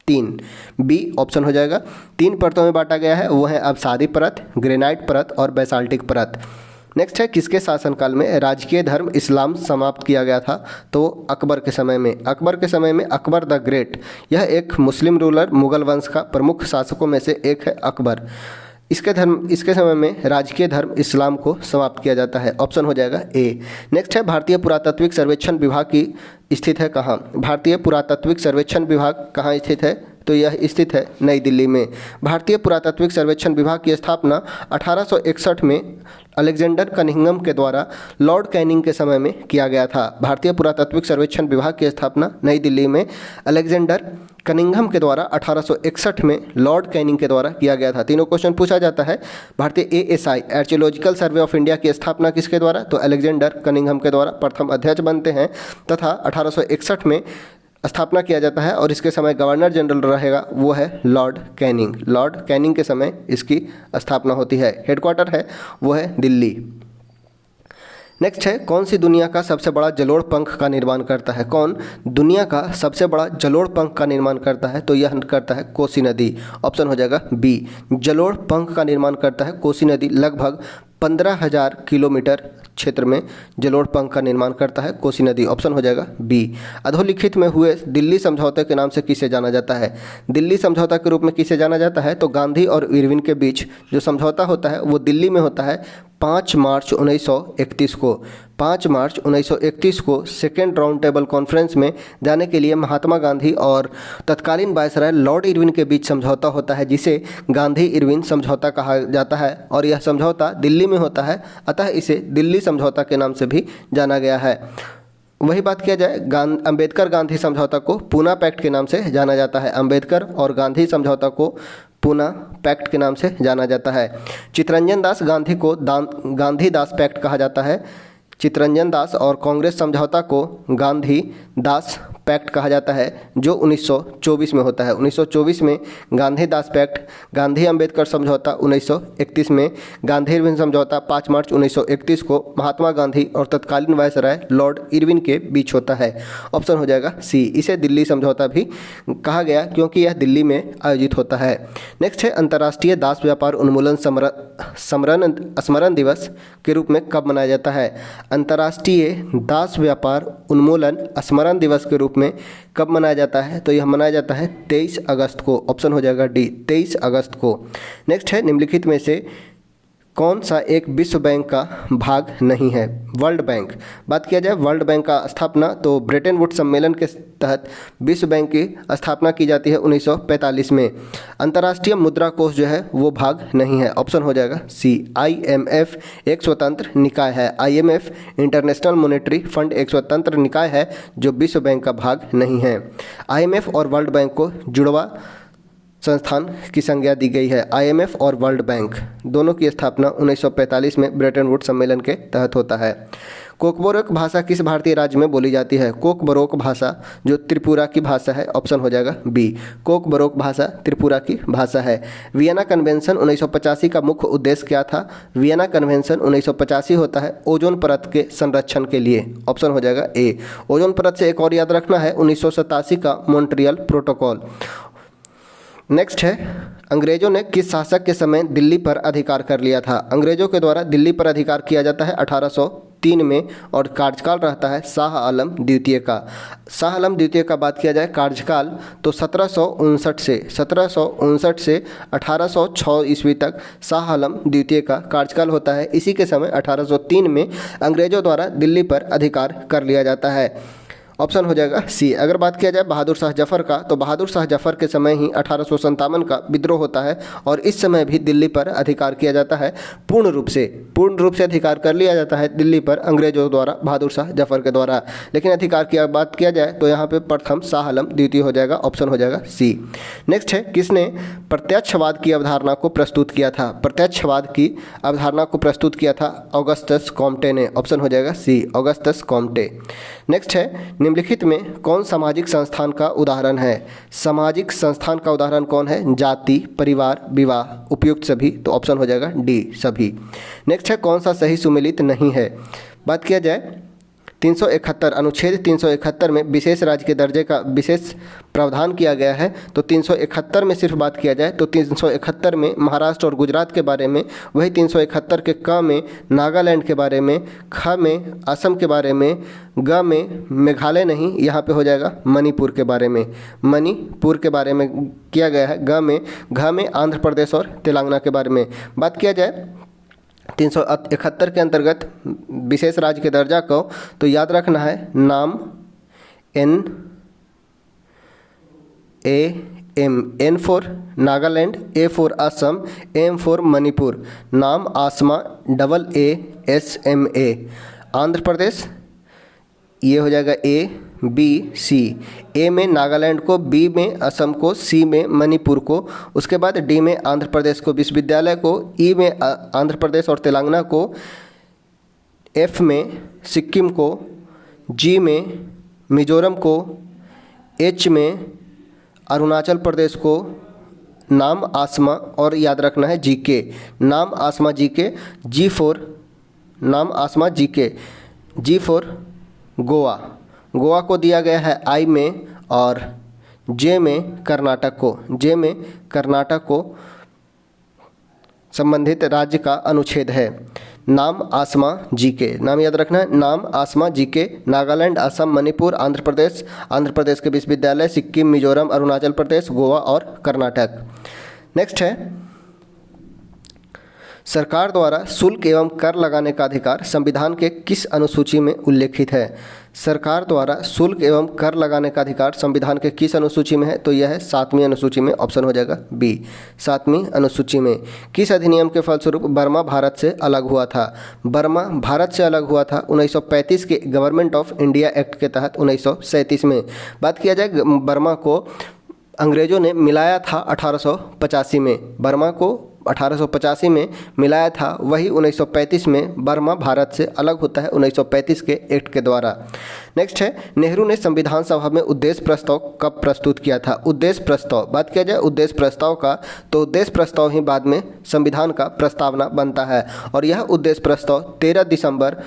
3, बी ऑप्शन हो जाएगा। 3 परतों में बांटा गया है, वो है अवसादी परत, ग्रेनाइट परत और बेसाल्टिक परत। नेक्स्ट है, किसके शासनकाल में राजकीय धर्म इस्लाम समाप्त किया गया था? तो अकबर के समय में। अकबर द ग्रेट, यह एक मुस्लिम रूलर, मुगल वंश का प्रमुख शासकों में से एक है अकबर। इसके समय में राजकीय धर्म इस्लाम को समाप्त किया जाता है। ऑप्शन हो जाएगा ए। नेक्स्ट है, भारतीय पुरातात्विक सर्वेक्षण विभाग की स्थित है कहाँ? भारतीय पुरातात्विक सर्वेक्षण विभाग कहाँ स्थित है? तो यह स्थित है नई दिल्ली में। भारतीय पुरातात्विक सर्वेक्षण विभाग की स्थापना 1861 में अलेक्जेंडर कनिंघम के द्वारा लॉर्ड कैनिंग के समय में किया गया था। भारतीय पुरातात्विक सर्वेक्षण विभाग की स्थापना नई दिल्ली में अलेक्जेंडर कनिंघम के द्वारा 1861 में लॉर्ड कैनिंग के द्वारा किया गया था। तीनों क्वेश्चन पूछा जाता है। भारतीय ASI archaeological survey of India की स्थापना किसके द्वारा? तो अलेक्जेंडर कनिंघम के द्वारा प्रथम अध्यक्ष बनते हैं तथा 1861 में स्थापना किया जाता है और इसके समय गवर्नर जनरल रहेगा वो है लॉर्ड कैनिंग। लॉर्ड कैनिंग के समय इसकी स्थापना होती है। हेडक्वार्टर है वो है दिल्ली। नेक्स्ट है, कौन सी दुनिया का सबसे बड़ा जलोढ़ पंख का निर्माण करता है? कौन दुनिया का सबसे बड़ा जलोढ़ पंख का निर्माण करता है? तो यह करता है कोसी नदी। ऑप्शन हो जाएगा बी। जलोढ़ पंख का निर्माण करता है कोसी नदी। लगभग 15,000 किलोमीटर क्षेत्र में जलोढ़ पंख का निर्माण करता है कोसी नदी। ऑप्शन हो जाएगा बी। अधोलिखित में हुए दिल्ली समझौते के नाम से किसे जाना जाता है? दिल्ली समझौता के रूप में किसे जाना जाता है? तो गांधी और इरविन के बीच जो समझौता होता है वो दिल्ली में होता है 5 मार्च 1931 को। 5 मार्च 1931 को सेकेंड राउंड टेबल कॉन्फ्रेंस में जाने के लिए महात्मा गांधी और तत्कालीन वायसराय लॉर्ड इरविन के बीच समझौता होता है जिसे गांधी इरविन समझौता कहा जाता है और यह समझौता दिल्ली में होता है, अतः इसे दिल्ली समझौता के नाम से भी जाना गया है। वही बात किया जाए, अंबेडकर गांधी समझौता को पूना पैक्ट के नाम से जाना जाता है। अंबेडकर और गांधी समझौता को पूना पैक्ट के नाम से जाना जाता है। चित्तरंजन दास गांधी को गांधी दास पैक्ट कहा जाता है। चित्तरंजन दास और कांग्रेस समझौता को गांधी दास पैक्ट कहा जाता है जो 1924 में होता है। 1924 में गांधी दास पैक्ट, गांधी अंबेडकर समझौता 1931 में, गांधी इरविन समझौता 5 मार्च 1931 को महात्मा गांधी और तत्कालीन वायसराय लॉर्ड इरविन के बीच होता है। ऑप्शन हो जाएगा सी। इसे दिल्ली समझौता भी कहा गया क्योंकि यह दिल्ली में आयोजित होता है। नेक्स्ट है, अंतर्राष्ट्रीय दास व्यापार उन्मूलन स्मरण दिवस के रूप में कब मनाया जाता है? अंतर्राष्ट्रीय दास व्यापार उन्मूलन स्मरण दिवस के रूप में कब मनाया जाता है? तो यह मनाया जाता है 23 अगस्त को। ऑप्शन हो जाएगा डी, 23 अगस्त को। नेक्स्ट है, निम्नलिखित में से कौन सा एक विश्व बैंक का भाग नहीं है? World bank. बात किया जाए वर्ल्ड बैंक का स्थापना तो ब्रेटन वुड्स सम्मेलन के तहत विश्व बैंक की स्थापना की जाती है 1945 में। अंतर्राष्ट्रीय मुद्रा कोष जो है वो भाग नहीं है। ऑप्शन हो जाएगा सी। IMF एक स्वतंत्र निकाय है। IMF इंटरनेशनल मॉनेटरी फंड एक स्वतंत्र निकाय है जो विश्व बैंक का भाग नहीं है। IMF और वर्ल्ड बैंक को जुड़वा संस्थान की संज्ञा दी गई है। IMF और वर्ल्ड बैंक दोनों की स्थापना 1945 में ब्रेटन वुड्स सम्मेलन के तहत होता है। कोकबोरोक भाषा किस भारतीय राज्य में बोली जाती है? कोकबोरोक भाषा जो त्रिपुरा की भाषा है। ऑप्शन हो जाएगा बी। कोकबोरोक भाषा त्रिपुरा की भाषा है। वियना कन्वेंशन 1985 का मुख्य उद्देश्य क्या था? वियना कन्वेंशन 1985 होता है ओजोन परत के संरक्षण के लिए। ऑप्शन हो जाएगा ए। ओजोन परत से एक और याद रखना है 1987 का मॉन्ट्रियल प्रोटोकॉल। नेक्स्ट है, अंग्रेजों ने किस शासक के समय दिल्ली पर अधिकार कर लिया था? अंग्रेजों के द्वारा दिल्ली पर अधिकार किया जाता है 1803 में और कार्यकाल रहता है शाह आलम द्वितीय का। शाह आलम द्वितीय का बात किया जाए कार्यकाल तो 1759 से 1806 ईस्वी तक शाह आलम द्वितीय का कार्यकाल होता है। इसी के समय 1803 में अंग्रेजों द्वारा दिल्ली पर अधिकार कर लिया जाता है। ऑप्शन हो जाएगा सी। अगर बात किया जाए बहादुर शाह जफर का तो बहादुर शाह जफर के समय ही 1857 का विद्रोह होता है और इस समय भी दिल्ली पर अधिकार किया जाता है। पूर्ण रूप से अधिकार कर लिया जाता है दिल्ली पर अंग्रेजों द्वारा बहादुर शाह जफर के द्वारा। लेकिन अधिकार की बात किया जाए तो यहाँ पे प्रथम शाह आलम द्वितीय हो जाएगा। ऑप्शन हो जाएगा सी। नेक्स्ट है, किसने प्रत्यक्षवाद की अवधारणा को प्रस्तुत किया था? प्रत्यक्षवाद की अवधारणा को प्रस्तुत किया था ऑगस्टस कॉम्टे ने। ऑप्शन हो जाएगा सी, ऑगस्टस कॉम्टे। नेक्स्ट है, निम्नलिखित में कौन सामाजिक संस्थान का उदाहरण है? सामाजिक संस्थान का उदाहरण कौन है? जाति, परिवार, विवाह, उपयुक्त सभी। तो ऑप्शन हो जाएगा डी, सभी। नेक्स्ट है, कौन सा सही सुमेलित नहीं है? बात किया जाए 371 अनुच्छेद 371 में विशेष राज्य के दर्जे का विशेष प्रावधान किया गया है। तो 371 में सिर्फ बात किया जाए तो 371 में महाराष्ट्र और गुजरात के बारे में, वही 371 के क में नागालैंड के बारे में, ख में असम के बारे में, ग में मेघालय नहीं, यहाँ पे हो जाएगा मणिपुर के बारे में। मणिपुर के बारे में किया गया है। घ में आंध्र प्रदेश और तेलंगाना के बारे में बात किया जाए 371 के अंतर्गत विशेष राज्य के दर्जा को तो याद रखना है नाम, M, N for Nagaland, A for Assam, M for Manipur, नाम आसमा, double A S M A. Andhra Pradesh, ये हो जाएगा ए बी सी, ए में नागालैंड को, बी में असम को, सी में मणिपुर को, उसके बाद डी में आंध्र प्रदेश को, विश्वविद्यालय को, ई में आंध्र प्रदेश और तेलंगाना को, एफ में सिक्किम को, जी में मिजोरम को, एच में अरुणाचल प्रदेश को, नाम आसमा, और याद रखना है जी के, नाम आसमा जी के, जी फॉर नाम आसमा जी के, जी फॉर गोवा, गोवा को दिया गया है आई में, और जे में कर्नाटक को, जे में कर्नाटक को संबंधित राज्य का अनुच्छेद है। नाम आसमा जी के, नाम याद रखना है, नाम आसमा जी के, नागालैंड, असम, मणिपुर, आंध्र प्रदेश के विश्वविद्यालय, सिक्किम, मिजोरम, अरुणाचल प्रदेश, गोवा और कर्नाटक। नेक्स्ट है, सरकार द्वारा शुल्क एवं कर लगाने का अधिकार संविधान के किस अनुसूची में उल्लेखित है? सरकार द्वारा शुल्क एवं कर लगाने का अधिकार संविधान के किस अनुसूची में है? तो यह है 7वीं अनुसूची में, ऑप्शन हो जाएगा बी, 7वीं अनुसूची में। किस अधिनियम के फलस्वरूप बर्मा भारत से अलग हुआ था? बर्मा भारत से अलग हुआ था 1935 के गवर्नमेंट ऑफ इंडिया एक्ट के तहत 1937 में। बात किया जाए बर्मा को अंग्रेज़ों ने मिलाया था 1885 में, बर्मा को 1885 में मिलाया था, वही 1935 में बर्मा भारत से अलग होता है 1935 के एक्ट के द्वारा। नेक्स्ट है, नेहरू ने संविधान सभा में उद्देश्य प्रस्ताव कब प्रस्तुत किया था? उद्देश्य प्रस्ताव, बात किया जाए उद्देश्य प्रस्ताव का, तो उद्देश्य प्रस्ताव ही बाद में संविधान का प्रस्तावना बनता है, और यह उद्देश्य प्रस्ताव 13 दिसंबर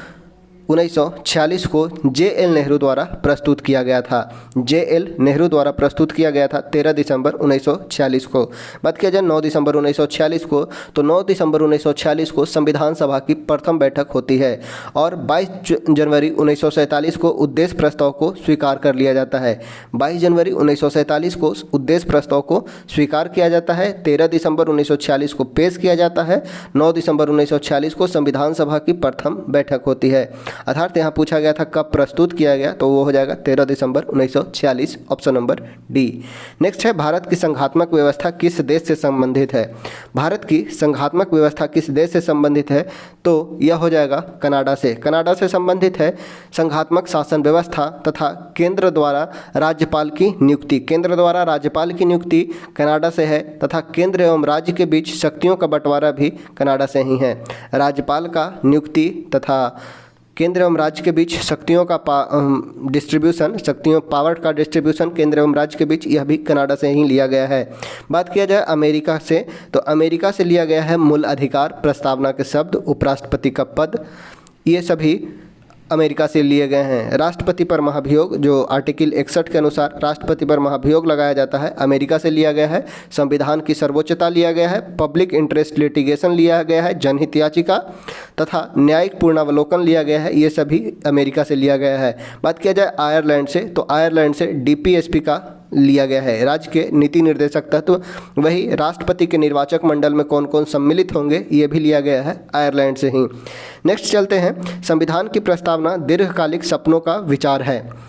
1946 को जे.एल. नेहरू द्वारा प्रस्तुत किया गया था। जे.एल. नेहरू द्वारा प्रस्तुत किया गया था 13 दिसंबर 1946 को। बात किया जाए 9 दिसंबर 1946 को, तो 9 दिसंबर 1946 को संविधान सभा की प्रथम बैठक होती है, और 22 जनवरी 1947 को उद्देश्य प्रस्ताव को स्वीकार कर लिया जाता है। 22 जनवरी 1947 को उद्देश्य प्रस्ताव को स्वीकार किया जाता है, 13 दिसंबर 1946 को पेश किया जाता है, 9 दिसंबर 1946 को संविधान सभा की प्रथम बैठक होती है। अर्थात यहाँ पूछा गया था कब प्रस्तुत किया गया, तो वो हो जाएगा 13 दिसंबर 1946, ऑप्शन नंबर डी। नेक्स्ट है, भारत की संघात्मक व्यवस्था किस देश से संबंधित है? भारत की संघात्मक व्यवस्था किस देश से संबंधित है? तो यह हो जाएगा कनाडा से। कनाडा से संबंधित है संघात्मक शासन व्यवस्था तथा केंद्र द्वारा राज्यपाल की नियुक्ति। केंद्र द्वारा राज्यपाल की नियुक्ति कनाडा से है, तथा केंद्र एवं राज्य के बीच शक्तियों का बंटवारा भी कनाडा से ही है। राज्यपाल का नियुक्ति तथा केंद्र एवं राज्य के बीच शक्तियों का डिस्ट्रीब्यूशन, पावर का डिस्ट्रीब्यूशन केंद्र एवं राज्य के बीच, यह भी कनाडा से ही लिया गया है। बात किया जाए अमेरिका से, तो अमेरिका से लिया गया है मूल अधिकार, प्रस्तावना के शब्द, उपराष्ट्रपति का पद, ये सभी अमेरिका से लिए गए हैं। राष्ट्रपति पर महाभियोग, जो आर्टिकल 61 के अनुसार राष्ट्रपति पर महाभियोग लगाया जाता है, अमेरिका से लिया गया है। संविधान की सर्वोच्चता लिया गया है। पब्लिक इंटरेस्ट लिटिगेशन लिया गया है, जनहित याचिका तथा न्यायिक पूर्णावलोकन लिया गया है, ये सभी अमेरिका से लिया गया है। बात किया जाए आयरलैंड से, तो आयरलैंड से डीपीएसपी का लिया गया है, राज्य के नीति निर्देशक तत्व। वही राष्ट्रपति के निर्वाचक मंडल में कौन कौन सम्मिलित होंगे, ये भी लिया गया है आयरलैंड से ही। नेक्स्ट चलते हैं, संविधान की प्रस्तावना दीर्घकालिक सपनों का विचार है।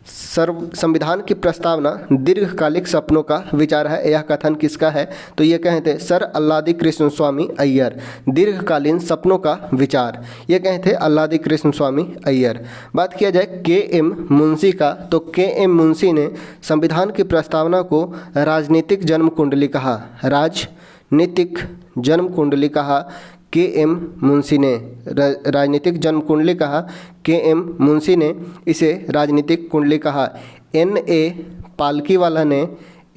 संविधान की प्रस्तावना दीर्घकालिक सपनों का विचार है, यह कथन किसका है? तो ये कहते हैं सर अल्लादी कृष्ण स्वामी अय्यर। दीर्घकालीन सपनों का विचार, ये कहते हैं अल्लादी कृष्ण स्वामी अय्यर। बात किया जाए के.एम. मुंशी का, तो के.एम. मुंशी ने संविधान की प्रस्तावना को राजनीतिक जन्म कुंडली कहा। राजनीतिक जन्म कुंडली कहा के.एम. मुंशी ने, राजनीतिक जन्म कुंडली कहा के.एम. मुंशी ने इसे राजनीतिक कुंडली कहा। N.A. पालकीवाला ने,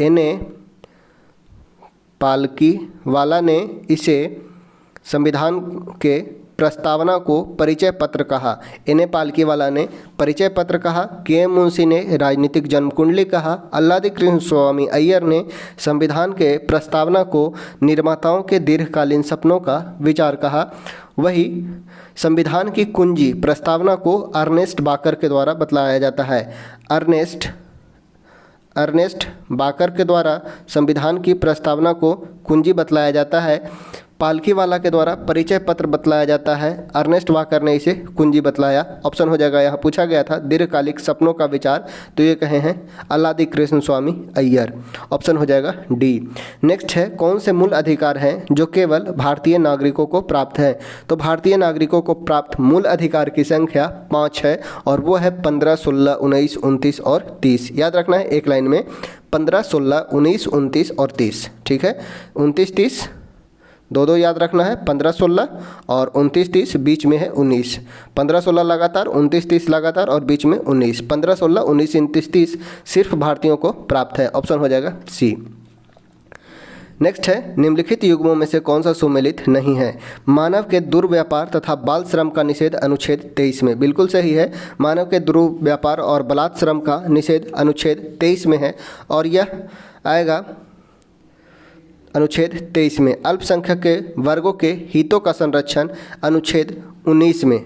N.A. पालकीवाला ने इसे संविधान के प्रस्तावना को परिचय पत्र कहा। N.A. पालकीवाला ने परिचय पत्र कहा, के.एम. मुंशी ने राजनीतिक जन्म कुंडली कहा, अल्लादी कृष्ण स्वामी अय्यर ने संविधान के प्रस्तावना को निर्माताओं के दीर्घकालीन सपनों का विचार कहा। वही संविधान की कुंजी प्रस्तावना को अर्नेस्ट बाकर के द्वारा बतलाया जाता है। अर्नेस्ट बाकर के द्वारा संविधान की प्रस्तावना को कुंजी बतलाया जाता है। पालकी वाला के द्वारा परिचय पत्र बतलाया जाता है, अर्नेस्ट वाकर ने इसे कुंजी बतलाया। ऑप्शन हो जाएगा, यहाँ पूछा गया था दीर्घकालिक सपनों का विचार, तो ये कहे हैं अल्लादी कृष्ण स्वामी अय्यर। ऑप्शन हो जाएगा डी। नेक्स्ट है, कौन से मूल अधिकार हैं जो केवल भारतीय नागरिकों को प्राप्त है? तो भारतीय नागरिकों को प्राप्त मूल अधिकार की संख्या 5 है और वो है 15, 16, 19, 29 और 30। याद रखना है एक लाइन में 15, 16, 19, 29 और 30। ठीक है, 29, 30 दो याद रखना है, 15, 16 और 29, 30, बीच में है 19। 15, 16 लगातार, 29, 30 लगातार और बीच में 19। 15, 16, 19, 29, 30 सिर्फ भारतीयों को प्राप्त है। ऑप्शन हो जाएगा सी। नेक्स्ट है, निम्नलिखित युग्मों में से कौन सा सुमेलित नहीं है? मानव के दुर्व्यापार तथा बाल श्रम का निषेध अनुच्छेद 23 में। बिल्कुल सही है, मानव के दुर्व्यापार और बलात् श्रम का निषेध अनुच्छेद 23 में है और यह आएगा अनुच्छेद 23 में। अल्पसंख्यक के वर्गों के हितों का संरक्षण अनुच्छेद 19 में।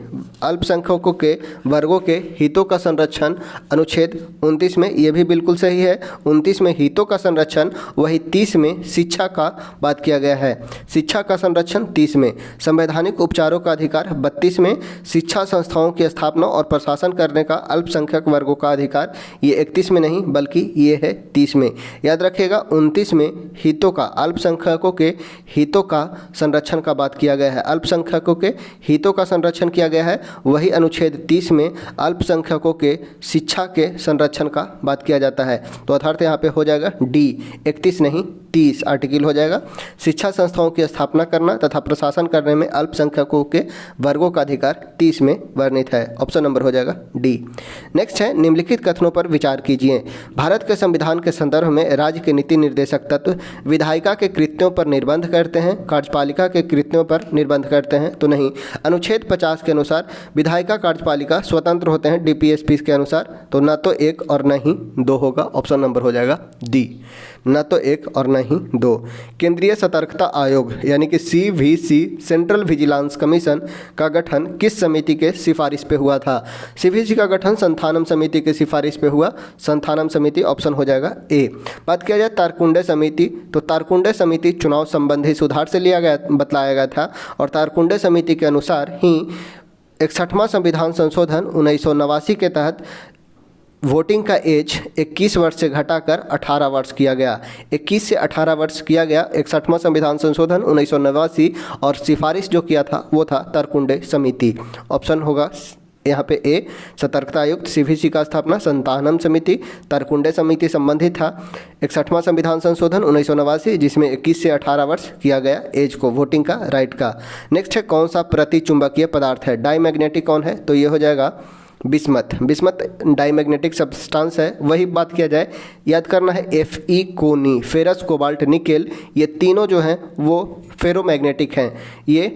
अल्पसंख्यकों के वर्गों के हितों का संरक्षण अनुच्छेद 29 में। यह भी बिल्कुल सही है, 29 में हितों का संरक्षण, वही 30 में शिक्षा का बात किया गया है। शिक्षा का संरक्षण 30 में। संवैधानिक उपचारों का अधिकार 32 में। शिक्षा संस्थाओं की स्थापना और प्रशासन करने का अल्पसंख्यक वर्गों का अधिकार, ये 31 में नहीं बल्कि ये है 30 में। याद रखिएगा 29 में हितों का, अल्पसंख्यकों के हितों का संरक्षण का बात किया गया है। अल्पसंख्यकों के हितों का संरक्षण किया गया है, वही अनुच्छेद 30 में अल्पसंख्यकों के शिक्षा के संरक्षण का बात किया जाता है। तो अर्थात यहाँ पे हो जाएगा डी, 31 नहीं 30 आर्टिकल हो जाएगा। शिक्षा संस्थाओं की स्थापना करना तथा प्रशासन करने में अल्पसंख्यकों के वर्गों का अधिकार 30 में वर्णित है। ऑप्शन नंबर हो जाएगा डी। नेक्स्ट है, निम्नलिखित कथनों पर विचार कीजिए। भारत के संविधान के संदर्भ में राज्य के नीति निर्देशक तत्व विधायिका के कृत्यों पर निर्बंध करते हैं, कार्यपालिका के कृत्यों पर निर्बंध करते हैं? तो नहीं। अनुच्छेद 50 के अनुसार विधायिका कार्यपालिका स्वतंत्र होते हैं डीपीएसपी के अनुसार, तो ना तो 1 और ना ही 2 होगा। ऑप्शन नंबर हो जाएगा डी, ना तो 1 और ना ही 2। केंद्रीय सतर्कता आयोग यानी कि सीवीसी, सेंट्रल विजिलेंस कमीशन का गठन किस समिति के सिफारिश पे हुआ था? सीवीसी का गठन संथानम समिति के सिफारिश पे हुआ, संथानम समिति। ऑप्शन हो जाएगा ए। बात किया जाए तारकुंडे समिति, तो तारकुंडे समिति चुनाव संबंधी सुधार से लिया गया, बतलाया गया था और तारकुंडे समिति के अनुसार ही 61वां संविधान संशोधन 1989 के तहत वोटिंग का एज 21 वर्ष से घटाकर 18 वर्ष किया गया। 21 से 18 वर्ष किया गया 61वां संविधान संशोधन 1989 और सिफारिश जो किया था वो था तारकुंडे समिति। ऑप्शन होगा यहाँ पे ए, सतर्कता आयुक्त, सीवीसी का स्थापना संतानम समिति, तारकुंडे समिति संबंधित था 61वां संविधान संशोधन 1989 जिसमें 21 से 18 वर्ष किया गया एज को वोटिंग का, राइट का। नेक्स्ट है, कौन सा प्रतिचुंबकीय पदार्थ है? डाईमैग्नेटिक कौन है? तो ये हो जाएगा बिस्मथ। बिस्मथ डाईमैग्नेटिक सब्सटेंस है। वही बात किया जाए, याद करना है Fe कोनी, फेरस, कोबाल्ट, निकेल, ये तीनों जो हैं वो फेरोमैग्नेटिक हैं। ये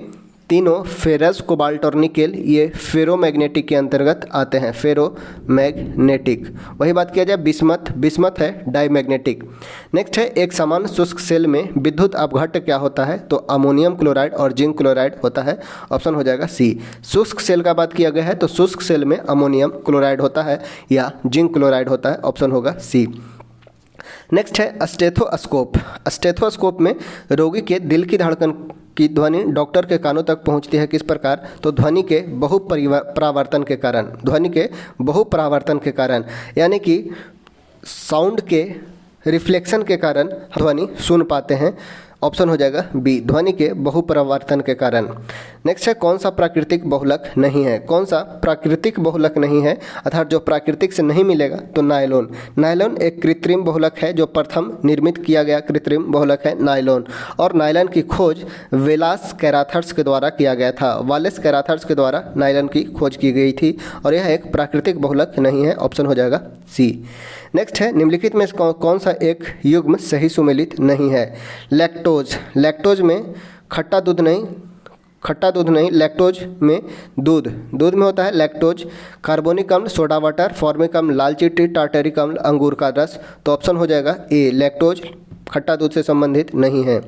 तीनों फेरस, कोबाल्ट और निकेल ये फेरोमैग्नेटिक के अंतर्गत आते हैं, फेरोमैग्नेटिक। वही बात किया जाए बिस्मथ, बिस्मथ है डाईमैग्नेटिक। नेक्स्ट है, एक समान शुष्क सेल में विद्युत अपघट्य क्या होता है? तो अमोनियम क्लोराइड और जिंक क्लोराइड होता है। ऑप्शन हो जाएगा सी। शुष्क सेल का बात किया गया है तो शुष्क सेल में अमोनियम क्लोराइड होता है या जिंक क्लोराइड होता है। ऑप्शन होगा सी। नेक्स्ट है स्टेथोस्कोप। स्टेथोस्कोप में रोगी के दिल की धड़कन की ध्वनि डॉक्टर के कानों तक पहुंचती है किस प्रकार? तो ध्वनि के बहुपरावर्तन के कारण, ध्वनि के बहुपरावर्तन के कारण, यानी कि साउंड के रिफ्लेक्शन के कारण ध्वनि सुन पाते हैं। ऑप्शन हो जाएगा बी, ध्वनि के बहुपरावर्तन के कारण। नेक्स्ट है, कौन सा प्राकृतिक बहुलक नहीं है? कौन सा प्राकृतिक बहुलक नहीं है अर्थात जो प्राकृतिक से नहीं मिलेगा? तो नायलॉन। नायलॉन एक कृत्रिम बहुलक है, जो प्रथम निर्मित किया गया कृत्रिम बहुलक है नायलॉन। और नायलॉन की खोज वेलास कैराथर्स के द्वारा किया गया था। वालेस कैराथर्स के द्वारा नायलॉन की खोज की गई थी और यह एक प्राकृतिक बहुलक नहीं है। ऑप्शन हो जाएगा सी। नेक्स्ट है, निम्नलिखित में कौन सा एक युग्म सही सुमेलित नहीं है? लैक्टोज। लैक्टोज में खट्टा दूध नहीं, लैक्टोज में दूध में होता है लैक्टोज। कार्बोनिक अम्ल, सोडा वाटर, फॉर्मिक अम्ल, लाल चींटी, टार्टेरिक अम्ल, अंगूर का रस। तो ऑप्शन हो जाएगा ए, लैक्टोज खट्टा दूध से संबंधित नहीं है।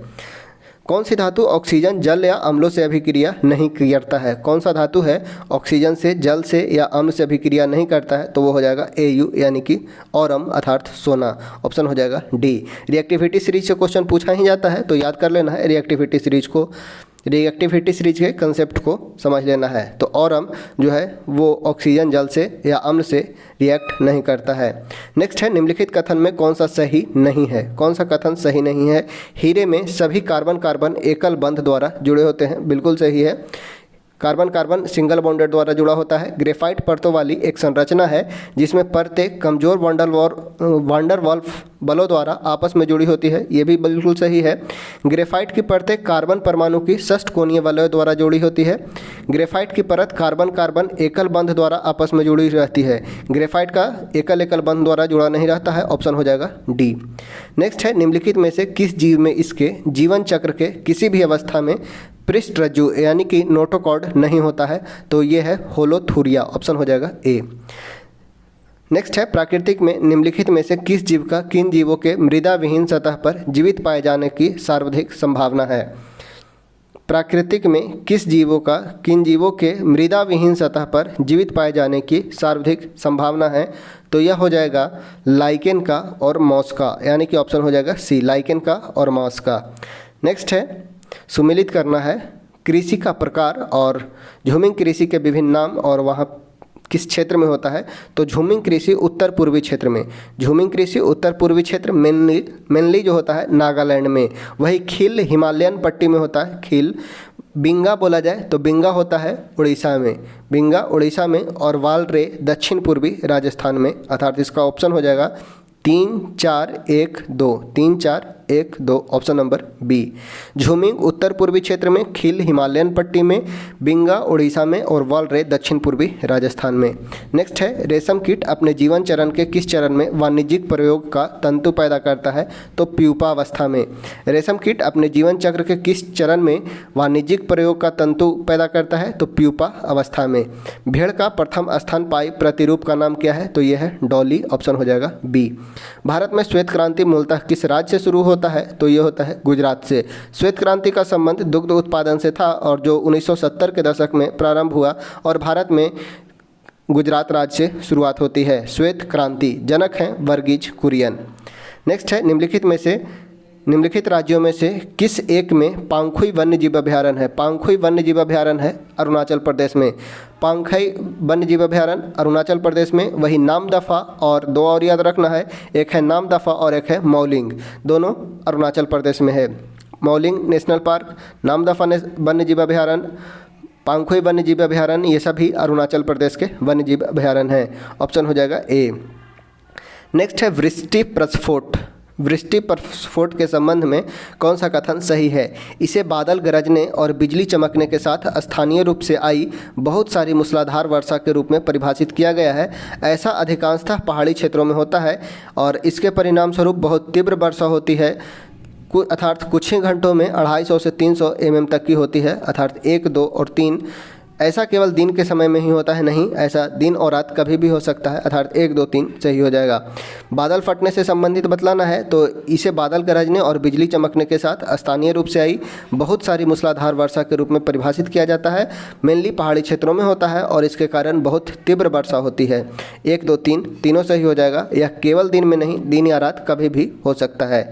कौन सी धातु ऑक्सीजन जल या अम्लों से अभिक्रिया नहीं करता है? कौन सा धातु है ऑक्सीजन से, जल से या अम्ल से अभिक्रिया नहीं करता है? तो वो हो जाएगा Au यानी कि औरम अर्थात सोना। ऑप्शन हो जाएगा डी। रिएक्टिविटी सीरीज से क्वेश्चन पूछा ही जाता है तो याद कर लेना है रिएक्टिविटी सीरीज को, रिएक्टिविटी सीरीज के कंसेप्ट को समझ लेना है। तो औरम जो है वो ऑक्सीजन जल से या अम्ल से रिएक्ट नहीं करता है। नेक्स्ट है निम्नलिखित कथन में कौन सा सही नहीं है? कौन सा कथन सही नहीं है? हीरे में सभी कार्बन कार्बन एकल बंध द्वारा जुड़े होते हैं, बिल्कुल सही है। कार्बन कार्बन सिंगल बॉन्डेड द्वारा जुड़ा होता है। ग्रेफाइट परतों वाली एक संरचना है जिसमें परतें कमजोर वांडरवाल्फ बलों द्वारा आपस में जुड़ी होती है, ये भी बिल्कुल सही है। ग्रेफाइट की परतें कार्बन परमाणु की षष्ठकोणीय वलयों द्वारा जुड़ी होती है। ग्रेफाइट की परत कार्बन कार्बन एकल बंध द्वारा आपस में जुड़ी रहती है। ग्रेफाइट का एकल बंध द्वारा जुड़ा नहीं रहता है। ऑप्शन हो जाएगा डी। नेक्स्ट है निम्नलिखित में से किस जीव में इसके जीवन चक्र के किसी भी अवस्था में पृष्ठरज्जु यानी कि नोटोकॉर्ड नहीं होता है? तो ये है होलोथूरिया। ऑप्शन हो जाएगा ए। नेक्स्ट है प्राकृतिक में निम्नलिखित में से किस जीव का किन जीवों के मृदा विहीन सतह पर जीवित पाए जाने की सर्वाधिक संभावना है? प्राकृतिक में किस जीवों का किन जीवों के मृदा विहीन सतह पर जीवित पाए जाने की सर्वाधिक संभावना है? तो यह हो जाएगा लाइकेन का और मॉस का, यानी कि ऑप्शन हो जाएगा सी, लाइकेन का और मॉस का। नेक्स्ट है सुमेलित करना है कृषि का प्रकार और झूमिंग कृषि के विभिन्न नाम और वहाँ किस क्षेत्र में होता है? तो झूमिंग कृषि उत्तर पूर्वी क्षेत्र में, झूमिंग कृषि उत्तर पूर्वी क्षेत्र मेनली जो होता है नागालैंड में। वही खील हिमालयन पट्टी में होता है। खील बिंगा बोला जाए तो बिंगा होता है उड़ीसा में, बिंगा उड़ीसा में, और वालरे दक्षिण पूर्वी राजस्थान में। अर्थात इसका ऑप्शन हो जाएगा 3 4 1 2, 3 4 1 2, ऑप्शन नंबर बी। झूमिंग उत्तर पूर्वी क्षेत्र में, खील हिमालयन पट्टी में, बिंगा उड़ीसा में और वालरे दक्षिण पूर्वी राजस्थान में। नेक्स्ट है रेशम कीट अपने जीवन चरण के किस चरण में वाणिज्यिक प्रयोग का तंतु पैदा करता है? तो प्यूपावस्था में। रेशम कीट अपने जीवन चक्र के किस चरण में वाणिज्यिक प्रयोग का तंतु पैदा करता है? तो प्यूपा अवस्था में। भेड़ का प्रथम स्तनपायी पाई प्रतिरूप का नाम क्या है? तो यह है डॉली। ऑप्शन हो जाएगा बी। भारत में श्वेत क्रांति मूलतः किस राज्य से शुरू होता है? तो ये होता है गुजरात से। श्वेत क्रांति का संबंध दुग्ध उत्पादन से था और जो 1970 के दशक में प्रारंभ हुआ और भारत में गुजरात राज्य से शुरुआत होती है श्वेत क्रांति। जनक हैं वर्गीज कुरियन। नेक्स्ट है निम्नलिखित राज्यों में से किस एक में पांगखुई वन्यजीव अभयारण्य है? पांगखुई वन्यजीव अभयारण्य है अरुणाचल प्रदेश में। पांगखुई वन्यजीव अभयारण्य अरुणाचल प्रदेश में। वही नामदफा और दो और याद रखना है, एक है नामदफा और एक है मौलिंग, दोनों अरुणाचल प्रदेश में है। मौलिंग नेशनल पार्क, नामदफा वन्यजीव अभयारण्य, पांगखुई वन्यजीव अभयारण्य, ये सभी अरुणाचल प्रदेश के वन्यजीव अभयारण्य हैं। ऑप्शन हो जाएगा ए। नेक्स्ट है वृष्टि प्रस्फोट। वृष्टि प्रस्फोट के संबंध में कौन सा कथन सही है? इसे बादल गरजने और बिजली चमकने के साथ स्थानीय रूप से आई बहुत सारी मूसलाधार वर्षा के रूप में परिभाषित किया गया है। ऐसा अधिकांशतः पहाड़ी क्षेत्रों में होता है और इसके परिणाम स्वरूप बहुत तीव्र वर्षा होती है, अर्थात कुछ ही घंटों में 250 से 300 mm तक की होती है। अर्थात 1, 2 और 3 ऐसा केवल दिन के समय में ही होता है, नहीं, ऐसा दिन और रात कभी भी हो सकता है। अर्थात 1, 2, 3 सही हो जाएगा। बादल फटने से संबंधित बतलाना है तो इसे बादल गरजने और बिजली चमकने के साथ स्थानीय रूप से आई बहुत सारी मूसलाधार वर्षा के रूप में परिभाषित किया जाता है। मेनली पहाड़ी क्षेत्रों में होता है और इसके कारण बहुत तीव्र वर्षा होती है। 1, 2, 3 तीनों सही हो जाएगा। यह केवल दिन में नहीं, दिन या रात कभी भी हो सकता है।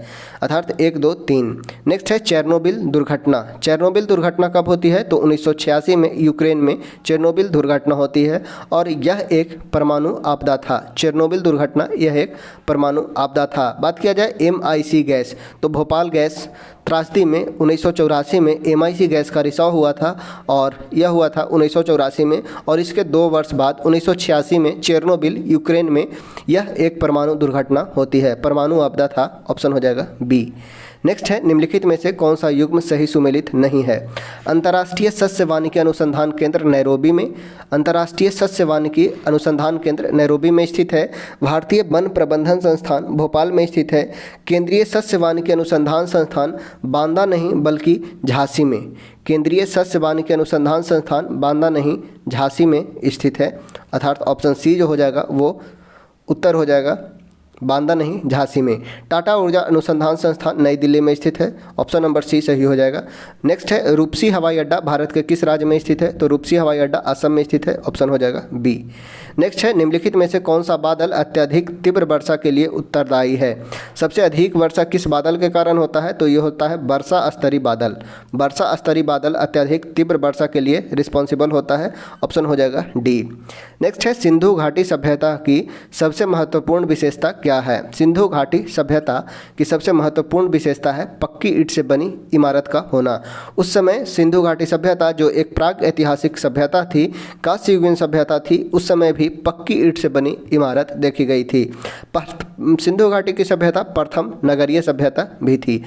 अर्थात 1, 2, 3। नेक्स्ट है चेरनोबिल दुर्घटना। चेरनोबिल दुर्घटना कब होती है? तो 1986 में यूक्रेन में चेरनोबिल दुर्घटना होती है और यह एक परमाणु आपदा था। चेरनोबिल दुर्घटना यह एक परमाणु आपदा था। बात किया जाए MIC गैस, तो भोपाल गैस त्रासदी में 1984 में MIC गैस का रिसाव हुआ था और यह हुआ था 1984 में, और इसके 2 वर्ष बाद 1986 में चेरनोबिल यूक्रेन में यह एक परमाणु दुर्घटना होती है, परमाणु आपदा था। ऑप्शन हो जाएगा बी। नेक्स्ट है निम्नलिखित में से कौन सा युग्म सही सुमेलित नहीं है? अंतर्राष्ट्रीय सस्य वानिकी अनुसंधान केंद्र नैरोबी में। अंतर्राष्ट्रीय सस्य वानिकी अनुसंधान केंद्र नैरोबी में स्थित है। भारतीय वन प्रबंधन संस्थान भोपाल में स्थित है। केंद्रीय सस्य वानिकी अनुसंधान संस्थान बांदा नहीं बल्कि झांसी में। केंद्रीय सस्य वानिकी अनुसंधान संस्थान बांदा नहीं झांसी में स्थित है। अर्थात ऑप्शन सी जो हो जाएगा वो उत्तर हो जाएगा। बांदा नहीं, झांसी में। टाटा ऊर्जा अनुसंधान संस्थान नई दिल्ली में स्थित है। ऑप्शन नंबर सी सही हो जाएगा। नेक्स्ट है रूपसी हवाई अड्डा भारत के किस राज्य में स्थित है? तो रूपसी हवाई अड्डा असम में स्थित है। ऑप्शन हो जाएगा बी। नेक्स्ट है निम्नलिखित में से कौन सा बादल अत्यधिक तीव्र वर्षा के लिए उत्तरदायी है? सबसे अधिक वर्षा किस बादल के कारण होता है? तो ये होता है वर्षा स्तरीय बादल। वर्षा स्तरीय बादल अत्यधिक तीव्र वर्षा के लिए रिस्पॉन्सिबल होता है। ऑप्शन हो जाएगा डी। नेक्स्ट है सिंधु घाटी सभ्यता की सबसे महत्वपूर्ण विशेषता क्या है? सिंधु घाटी सभ्यता की सबसे महत्वपूर्ण विशेषता है पक्की ईंट से बनी इमारत का होना। उस समय सिंधु घाटी सभ्यता जो एक प्राग ऐतिहासिक सभ्यता थी, कांस्य युगीन सभ्यता थी, उस समय भी पक्की ईंट से बनी इमारत देखी गई थी। सिंधु घाटी की सभ्यता प्रथम नगरीय सभ्यता भी थी।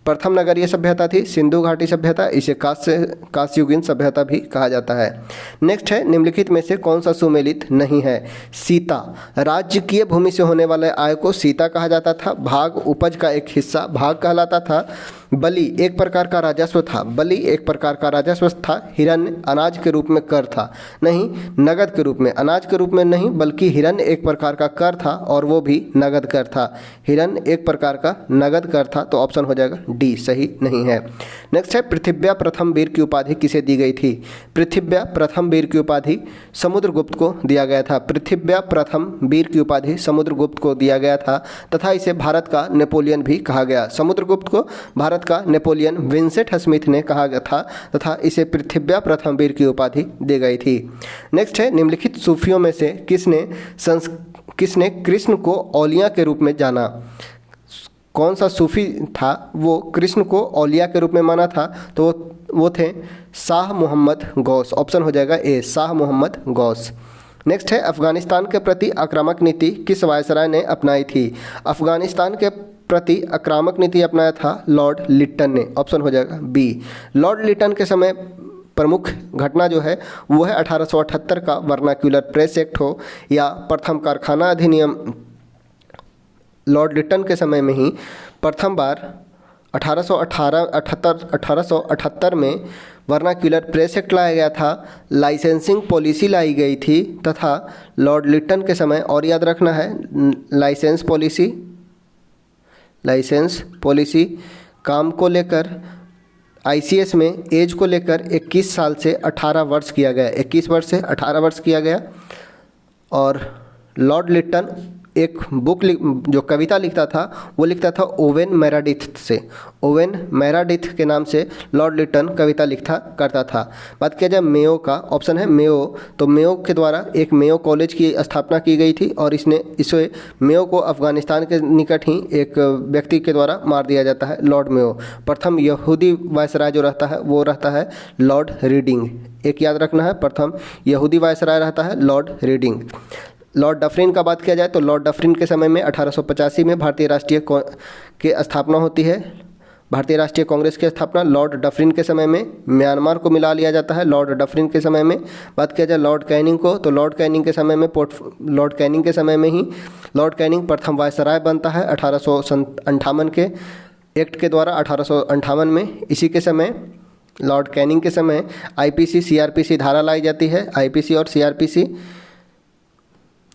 प्रथम नगरीय सभ्यता थी सिंधु घाटी सभ्यता। इसे कांस्य युगीन सभ्यता भी कहा जाता है। नेक्स्ट है निम्नलिखित में से कौन सा सुमेलित नहीं है? सीता। राजकीय भूमि से होने वाले आय को सीता कहा जाता था। भाग उपज का एक हिस्सा भाग कहलाता था। बलि एक प्रकार का राजस्व था। बलि एक प्रकार का राजस्व था। हिरण्य अनाज के रूप में कर था, नहीं नगद के रूप में। अनाज के रूप में नहीं बल्कि हिरण्य एक प्रकार का कर था और वो भी नगद कर था। हिरण्य एक प्रकार का नगद कर था। तो ऑप्शन हो जाएगा डी सही नहीं है। नेक्स्ट है पृथ्व्या प्रथम वीर की उपाधि किसे दी गई थी? पृथ्व्या प्रथम वीर की उपाधि समुद्रगुप्त को दिया गया था। पृथ्व्या प्रथम वीर की उपाधि समुद्रगुप्त को दिया गया था तथा इसे भारत का नेपोलियन भी कहा गया। समुद्रगुप्त को भारत का नेपोलियन विंसेंट स्मिथ ने कहा गया था तथा इसे पृथ्व्या प्रथम वीर की उपाधि दी गई थी। नेक्स्ट है निम्नलिखित सूफियों में से किसने कृष्ण को औलिया के रूप में जाना? कौन सा सूफी था वो कृष्ण को औलिया के रूप में माना था? तो वो थे शाह मोहम्मद गौस। ऑप्शन हो जाएगा ए शाह मोहम्मद गौस। नेक्स्ट है अफगानिस्तान के प्रति आक्रामक नीति किस वायसराय ने अपनाई थी? अफगानिस्तान के प्रति आक्रामक नीति अपनाया था लॉर्ड लिट्टन ने। ऑप्शन हो जाएगा बी। लॉर्ड लिट्टन के समय प्रमुख घटना जो है वो है 1878 का वर्नाक्यूलर प्रेस एक्ट हो या प्रथम कारखाना अधिनियम। लॉर्ड लिट्टन के समय में ही प्रथम बार 1878 में वर्नाक्यूलर प्रेस एक्ट लाया गया था। लाइसेंसिंग पॉलिसी लाई गई थी तथा लॉर्ड लिट्टन के समय, और याद रखना है, लाइसेंस पॉलिसी काम को लेकर आईसीएस में एज को लेकर 21 साल से 18 वर्ष किया गया। 21 वर्ष से 18 वर्ष किया गया। और लॉर्ड लिट्टन एक बुक जो कविता लिखता था वो लिखता था ओवेन मेराडिथ से। ओवेन मेराडिथ के नाम से लॉर्ड लिट्टन कविता लिखता करता था। बात किया जाए मेयो का, ऑप्शन है मेयो, तो मेयो के द्वारा एक मेयो कॉलेज की स्थापना की गई थी और इसे मेयो को अफगानिस्तान के निकट ही एक व्यक्ति के द्वारा मार दिया जाता है, लॉर्ड मेयो। प्रथम यहूदी वायसराय जो रहता है वो रहता है लॉर्ड रीडिंग। एक याद रखना है, प्रथम यहूदी वायसराय रहता है लॉर्ड रीडिंग। लॉर्ड डफरिन का बात किया जाए तो लॉर्ड डफरिन के समय में 1885 में भारतीय राष्ट्रीय की स्थापना होती है। भारतीय राष्ट्रीय कांग्रेस की स्थापना लॉर्ड डफरिन के समय में। म्यांमार को मिला लिया जाता है लॉर्ड डफरिन के समय में। बात किया जाए लॉर्ड कैनिंग को, तो लॉर्ड कैनिंग के समय में ही लॉर्ड कैनिंग प्रथम वायसराय बनता है 1858 के एक्ट के द्वारा। 1858 में इसी के समय लॉर्ड कैनिंग के समय आईपीसी सीआरपीसी धारा लाई जाती है। आईपीसी और सीआरपीसी,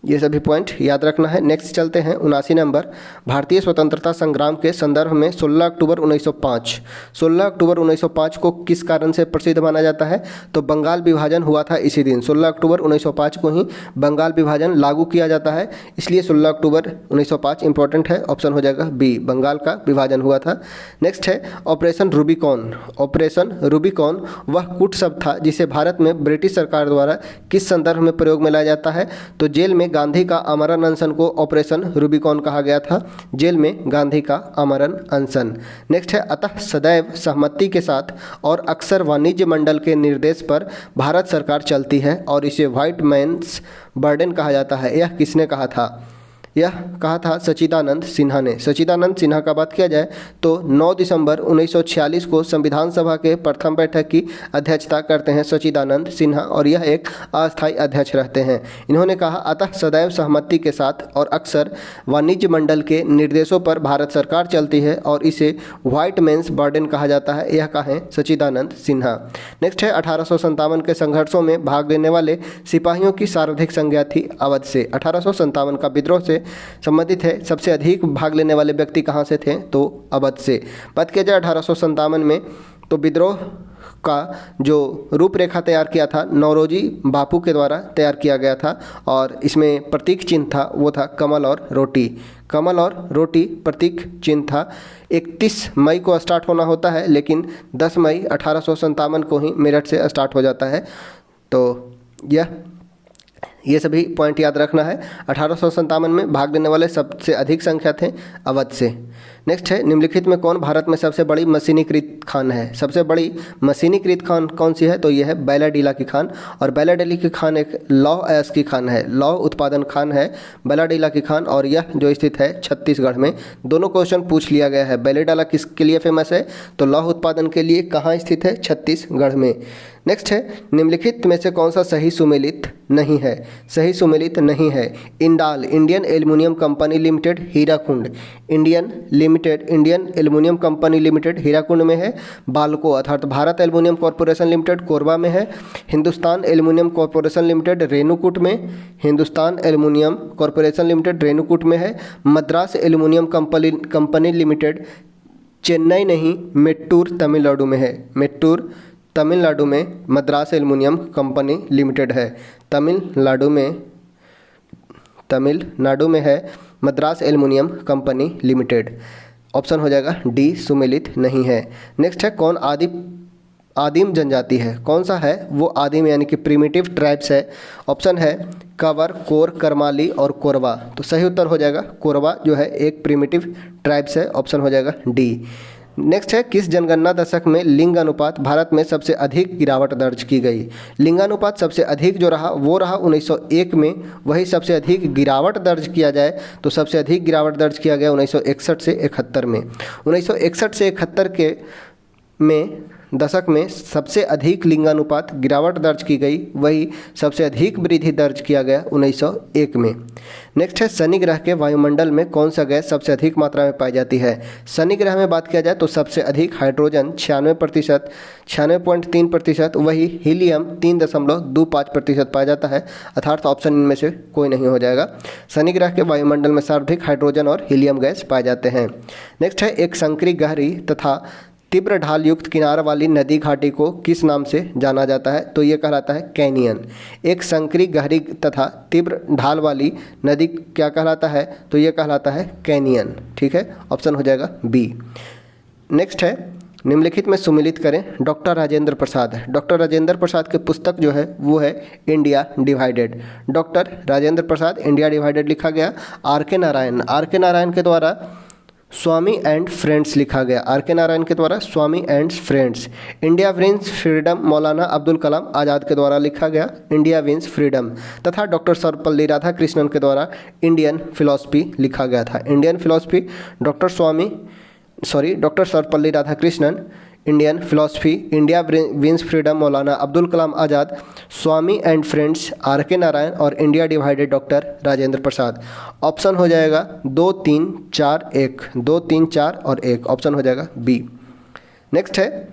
ये सभी पॉइंट याद रखना है। नेक्स्ट चलते हैं 79 नंबर। भारतीय स्वतंत्रता संग्राम के संदर्भ में 16 अक्टूबर 1905 को किस कारण से प्रसिद्ध माना जाता है? तो बंगाल विभाजन हुआ था इसी दिन। 16 अक्टूबर 1905 को ही बंगाल विभाजन लागू किया जाता है, इसलिए 16 अक्टूबर 1905 इंपॉर्टेंट है। ऑप्शन हो जाएगा बी, बंगाल का विभाजन हुआ था। नेक्स्ट है ऑपरेशन रूबिकॉन। ऑपरेशन रूबिकॉन वह कूट शब्द था जिसे भारत में ब्रिटिश सरकार द्वारा किस संदर्भ में प्रयोग में लाया जाता है? तो जेल में गांधी का आमरण अनशन को ऑपरेशन रूबिकॉन कहा गया था। जेल में गांधी का आमरण अनशन। नेक्स्ट है अतः सदैव सहमति के साथ और अक्सर वाणिज्य मंडल के निर्देश पर भारत सरकार चलती है और इसे व्हाइट मैन्स बर्डन कहा जाता है। यह किसने कहा था? यह कहा था सच्चिदानंद सिन्हा ने। सच्चिदानंद सिन्हा का बात किया जाए तो 9 दिसंबर 1946 को संविधान सभा के प्रथम बैठक की अध्यक्षता करते हैं सच्चिदानंद सिन्हा और यह एक अस्थायी अध्यक्ष रहते हैं। इन्होंने कहा अतः सदैव सहमति के साथ और अक्सर वाणिज्य मंडल के निर्देशों पर भारत सरकार चलती है और इसे व्हाइट मैन्स बर्डन कहा जाता है। यह कहा सच्चिदानंद सिन्हा। नेक्स्ट है 1857 के संघर्षों में भाग लेने वाले सिपाहियों की सर्वाधिक संख्या थी अवध से। 1857 का विद्रोह से संबंधित है। सबसे अधिक भाग लेने वाले व्यक्ति कहाँ से थे, तो अवध से। बात किया जाए 1857 में, तो विद्रोह का जो रूपरेखा तैयार किया था नौरोजी बापू के द्वारा तैयार किया गया था, और इसमें प्रतीक चिन्ह था वो था कमल और रोटी। कमल और रोटी प्रतीक चिन्ह था। 31 मई को स्टार्ट होना होता है, लेकिन 10 मई 1857 को ही मेरठ से स्टार्ट हो जाता है। तो ये सभी पॉइंट याद रखना है। 1857 में भाग लेने वाले सबसे अधिक संख्या थे अवध से। नेक्स्ट है, निम्नलिखित में कौन भारत में सबसे बड़ी मशीनीकृत खान है। सबसे बड़ी मशीनीकृत खान कौन सी है, तो यह है बैलाडीला की खान। और बैलाडीला की खान एक लौह अयस्क की खान है, लौह उत्पादन खान है बैलाडीला की खान, और यह जो स्थित है छत्तीसगढ़ में। दोनों क्वेश्चन पूछ लिया गया है। बैलाडीला किसके लिए फेमस है, तो लौह उत्पादन के लिए। कहाँ स्थित है, छत्तीसगढ़ में। नेक्स्ट है, निम्नलिखित में से कौन सा सही सुमेलित नहीं है। सही सुमेलित नहीं है, INDAL Indian aluminium company limited Hirakud, Indian aluminium company limited Hirakud में है। बाल्को अर्थात Bharat aluminium corporation limited Korba में है। Hindustan aluminium corporation limited Renukoot में, Hindustan aluminium corporation limited Renukoot में है। Madras aluminium company limited Chennai नहीं मेट्टूर तमिलनाडु में है। मेट्टूर तमिलनाडु में मद्रास एल्युमिनियम कंपनी लिमिटेड है। तमिलनाडु में है Madras aluminium company limited. Option हो जाएगा डी, सुमेलित नहीं है। नेक्स्ट है, कौन आदिम जनजाति है। कौन सा है, वो आदिम यानी कि प्रिमिटिव ट्राइब्स है। ऑप्शन है कंवर, कोर, करमाली और कोरवा। तो सही उत्तर हो जाएगा कोरवा जो है एक प्रिमिटिव ट्राइब्स है। ऑप्शन हो जाएगा डी। नेक्स्ट है, किस जनगणना दशक में लिंग अनुपात भारत में सबसे अधिक गिरावट दर्ज की गई। लिंगानुपात सबसे अधिक जो रहा वो रहा 1901 में। वही सबसे अधिक गिरावट दर्ज किया जाए तो सबसे अधिक गिरावट दर्ज किया गया 1961 से 71 में। 1961 से 71 के में दशक में सबसे अधिक लिंगानुपात गिरावट दर्ज की गई, वही सबसे अधिक वृद्धि दर्ज किया गया 1901 में। नेक्स्ट है, शनि ग्रह के वायुमंडल में कौन सा गैस सबसे अधिक मात्रा में पाई जाती है। शनि ग्रह में बात किया जाए तो सबसे अधिक हाइड्रोजन 96%, 96.3%, वही हीलियम 3.25% पाया जाता है। अर्थात ऑप्शन इनमें से कोई नहीं हो जाएगा। शनि ग्रह के वायुमंडल में सर्वाधिक हाइड्रोजन और हीलियम गैस पाए जाते हैं। नेक्स्ट है, एक संकरी गहरी तथा तीव्र ढाल युक्त किनार वाली नदी घाटी को किस नाम से जाना जाता है, तो ये कहलाता है कैनियन। एक संकरी गहरी तथा तीव्र ढाल वाली नदी क्या कहलाता है, तो ये कहलाता है कैनियन। ठीक है, ऑप्शन हो जाएगा बी। नेक्स्ट है, निम्नलिखित में सुमेलित करें। डॉक्टर राजेंद्र प्रसाद, डॉक्टर राजेंद्र प्रसाद की पुस्तक जो है वो है इंडिया डिवाइडेड। डॉक्टर राजेंद्र प्रसाद इंडिया डिवाइडेड लिखा गया। आर के नारायण के द्वारा स्वामी एंड फ्रेंड्स लिखा गया। आर के नारायण के द्वारा Swami and friends. India wins freedom Maulana Abdul Kalam Azad के द्वारा लिखा गया। India wins freedom. तथा डॉक्टर सर्वपल्ली राधाकृष्णन के द्वारा इंडियन फिलॉसफी लिखा गया था। Indian philosophy doctor Sarvepalli Radhakrishnan, Indian philosophy, India wins freedom Maulana Abdul Kalam Azad, Swami and friends R K Narayan और India divided doctor Rajendra Prasad. Option हो जाएगा 2, 3, 4, 1, 2, 3, 4 और 1। ऑप्शन हो जाएगा बी। नेक्स्ट है,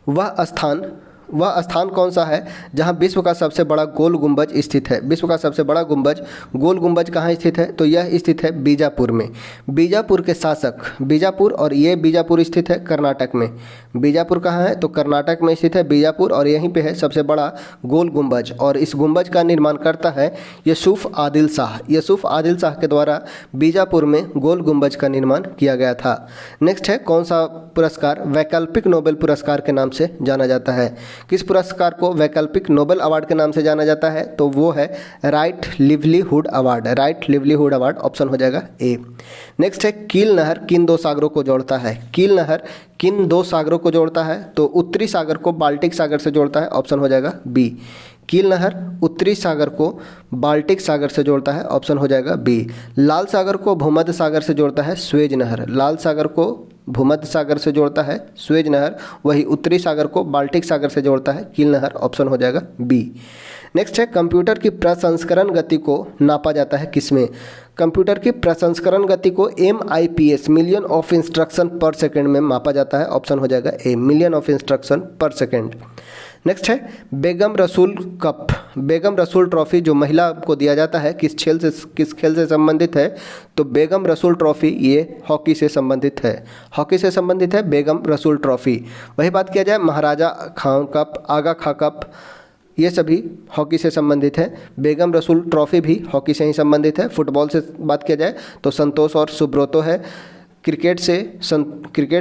वह स्थान कौन सा है जहां विश्व का सबसे बड़ा गोल गुंबज स्थित है। विश्व का सबसे बड़ा गोल गुंबज कहाँ स्थित है, तो यह स्थित है बीजापुर में। बीजापुर के शासक, बीजापुर, और ये बीजापुर स्थित है कर्नाटक में। बीजापुर कहाँ है, तो कर्नाटक में स्थित है बीजापुर, और यहीं पे है सबसे बड़ा गोल गुंबज। और इस गुंबज का निर्माण करता है यूसुफ आदिल शाह। यूसुफ आदिल शाह के द्वारा बीजापुर में गोल गुंबज का निर्माण किया गया था। नेक्स्ट है, कौन सा पुरस्कार वैकल्पिक नोबेल पुरस्कार के नाम से जाना जाता है। किस पुरस्कार को वैकल्पिक नोबेल अवार्ड के नाम से जाना जाता है, तो वो है right livelihood award. Right livelihood award. Option हो जाएगा ए। नेक्स्ट है, कील नहर किन दो सागरों को जोड़ता है। कील नहर किन दो सागरों को जोड़ता है, तो उत्तरी सागर को बाल्टिक सागर से जोड़ता है। ऑप्शन हो जाएगा बी। कील नहर उत्तरी सागर को बाल्टिक सागर से जोड़ता है। ऑप्शन हो जाएगा बी। लाल सागर को भूमध्य सागर से जोड़ता है स्वेज नहर। लाल सागर को भूमध्य सागर से जोड़ता है स्वेज नहर, वही उत्तरी सागर को बाल्टिक सागर से जोड़ता है कील नहर। ऑप्शन हो जाएगा बी। नेक्स्ट है, कंप्यूटर की प्रसंस्करण गति को नापा जाता है किसमें। कंप्यूटर की प्रसंस्करण गति को MIPS मिलियन ऑफ इंस्ट्रक्शन पर सेकेंड में मापा जाता है। ऑप्शन हो जाएगा ए, मिलियन ऑफ इंस्ट्रक्शन पर सेकेंड। नेक्स्ट है बेगम रसूल कप। बेगम रसूल ट्रॉफी जो महिला को दिया जाता है किस खेल से संबंधित है? तो बेगम रसूल ट्रॉफी ये हॉकी से संबंधित है। हॉकी से संबंधित है बेगम रसूल ट्रॉफी। वही बात किया जाए महाराजा खां कप, आगा खां कप, ये सभी हॉकी से संबंधित है। बेगम रसूल ट्रॉफी भी हॉकी से ही संबंधित है। फुटबॉल से बात किया जाए तो संतोष और सुब्रोतो है। क्रिकेट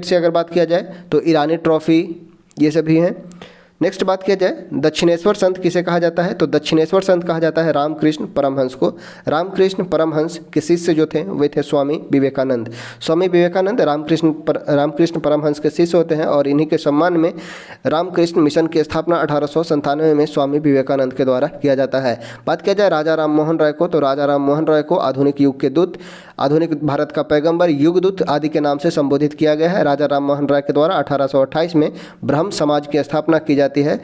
से अगर बात किया जाए तो ईरानी ट्रॉफी, ये सभी हैं। नेक्स्ट बात किया जाए दक्षिणेश्वर संत किसे कहा जाता है? तो दक्षिणेश्वर संत कहा जाता है रामकृष्ण परमहंस को। रामकृष्ण परमहंस के शिष्य जो थे वे थे स्वामी विवेकानंद। स्वामी विवेकानंद रामकृष्ण परमहंस के शिष्य होते हैं और इन्हीं के सम्मान में रामकृष्ण मिशन की स्थापना 1897 में स्वामी विवेकानंद के द्वारा किया जाता है। बात किया जाए राजा राम मोहन राय को, तो राजा राम मोहन राय को आधुनिक युग के दूत, आधुनिक भारत का पैगंबर, युग दूत आदि के नाम से संबोधित किया गया है। राजा राम मोहन राय के द्वारा 1828 में ब्रह्म समाज की स्थापना की जाती है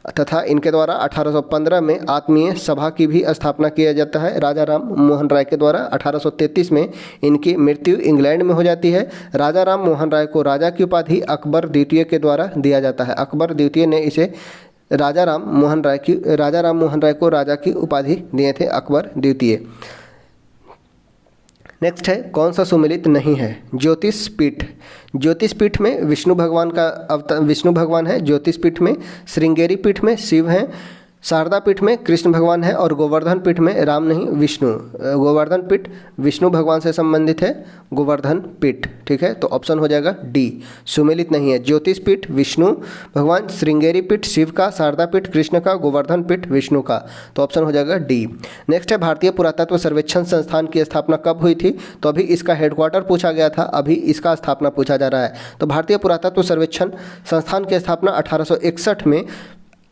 तथा इनके द्वारा 1815 में आत्मीय सभा की भी स्थापना किया जाता है। राजा राम मोहन राय के द्वारा 1833 में इनकी मृत्यु इंग्लैंड में हो जाती है। राजा राम मोहन राय को राजा की उपाधि अकबर द्वितीय के द्वारा दिया जाता है। अकबर द्वितीय ने इसे राजा राम मोहन राय को राजा की उपाधि दिए थे, अकबर द्वितीय। नेक्स्ट है कौन सा सुमेलित नहीं है? ज्योतिष पीठ। ज्योतिष पीठ में विष्णु भगवान है। ज्योतिष पीठ में श्रृंगेरी पीठ में शिव हैं। शारदा पीठ में कृष्ण भगवान है और गोवर्धन पीठ में राम नहीं विष्णु। गोवर्धन पीठ विष्णु भगवान से संबंधित है, गोवर्धन पीठ। ठीक है, तो ऑप्शन हो जाएगा डी, सुमेलित नहीं है। ज्योतिष पीठ विष्णु भगवान, श्रृंगेरी पीठ शिव का, शारदा पीठ कृष्ण का, गोवर्धन पीठ विष्णु का, तो ऑप्शन हो जाएगा डी। नेक्स्ट है भारतीय पुरातत्व सर्वेक्षण संस्थान की स्थापना कब हुई थी? तो अभी इसका हेडक्वार्टर पूछा गया था, अभी इसका स्थापना पूछा जा रहा है। तो भारतीय पुरातत्व सर्वेक्षण संस्थान की स्थापना 1861 में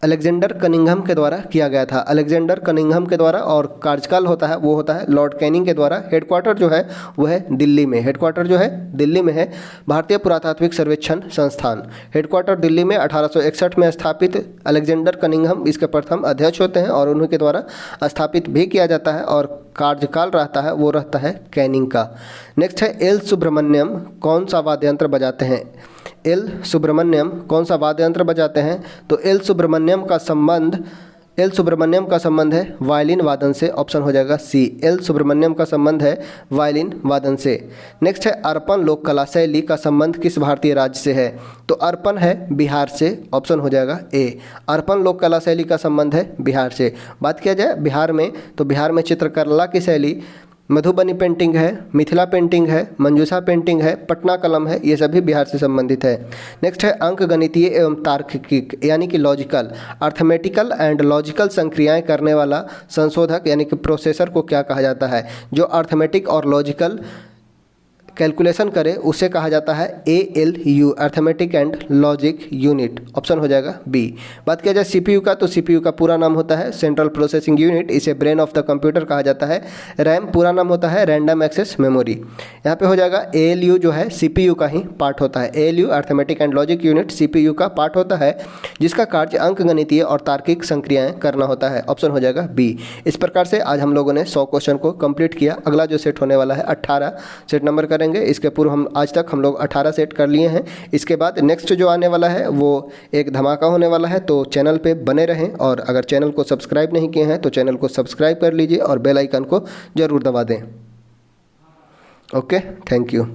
अलेक्जेंडर कनिंघम के द्वारा किया गया था। अलेक्जेंडर कनिंघम के द्वारा, और कार्यकाल होता है लॉर्ड कैनिंग के द्वारा। हेडक्वार्टर जो है वो है दिल्ली में, हेडक्वार्टर जो है दिल्ली में है। भारतीय पुरातात्विक सर्वेक्षण संस्थान हेडक्वार्टर दिल्ली में 1861 में स्थापित। अलेक्जेंडर कनिंघम इसके प्रथम अध्यक्ष होते हैं और उन्हीं के द्वारा स्थापित भी किया जाता है और कार्यकाल रहता है कैनिंग का। नेक्स्ट है एल सुब्रमण्यम कौन सा वाद्य यंत्र बजाते हैं? एल सुब्रमण्यम कौन सा वाद्य यंत्र बजाते हैं? तो एल सुब्रमण्यम का संबंध है वायलिन वादन से, ऑप्शन हो जाएगा सी। एल सुब्रमण्यम का संबंध है वायलिन वादन से। नेक्स्ट है अर्पण लोक कला शैली का संबंध किस भारतीय राज्य से है? तो अर्पण है बिहार से, ऑप्शन हो जाएगा ए। अर्पण लोक कला शैली का संबंध है बिहार से। बात किया जाए बिहार में, तो बिहार में चित्रकला की शैली मधुबनी पेंटिंग है, मिथिला पेंटिंग है, मंजूषा पेंटिंग है, पटना कलम है, ये सभी बिहार से संबंधित है। नेक्स्ट है अंक गणितीय एवं तार्किक यानी कि लॉजिकल, अर्थमेटिकल एंड लॉजिकल संक्रियाएं करने वाला संशोधक यानी कि प्रोसेसर को क्या कहा जाता है? जो अर्थमेटिक और लॉजिकल कैलकुलेशन करे उसे कहा जाता है ALU, arithmetic and logic unit, option हो जाएगा बी। बात किया जाए CPU का, तो CPU का पूरा नाम होता है सेंट्रल प्रोसेसिंग यूनिट, इसे ब्रेन ऑफ द कंप्यूटर कहा जाता है। रैम पूरा नाम होता है रैंडम एक्सेस मेमोरी। यहाँ पे हो जाएगा ALU जो है CPU का ही पार्ट होता है। ALU arithmetic and logic unit CPU का पार्ट होता है जिसका कार्य अंक गणितीय और तार्किक संक्रियाएं करना होता है, ऑप्शन हो जाएगा बी। इस प्रकार से आज हम लोगों ने 100 क्वेश्चन को कंप्लीट किया। अगला जो सेट होने वाला है 18 सेट नंबर करेंगे। इसके पूर्व आज तक हम लोग 18 सेट कर लिए हैं। इसके बाद नेक्स्ट जो आने वाला है वो एक धमाका होने वाला है, तो चैनल पे बने रहें और अगर चैनल को सब्सक्राइब नहीं किए हैं तो चैनल को सब्सक्राइब कर लीजिए और बेल आइकन को ज़रूर दबा दें। Okay, thank you.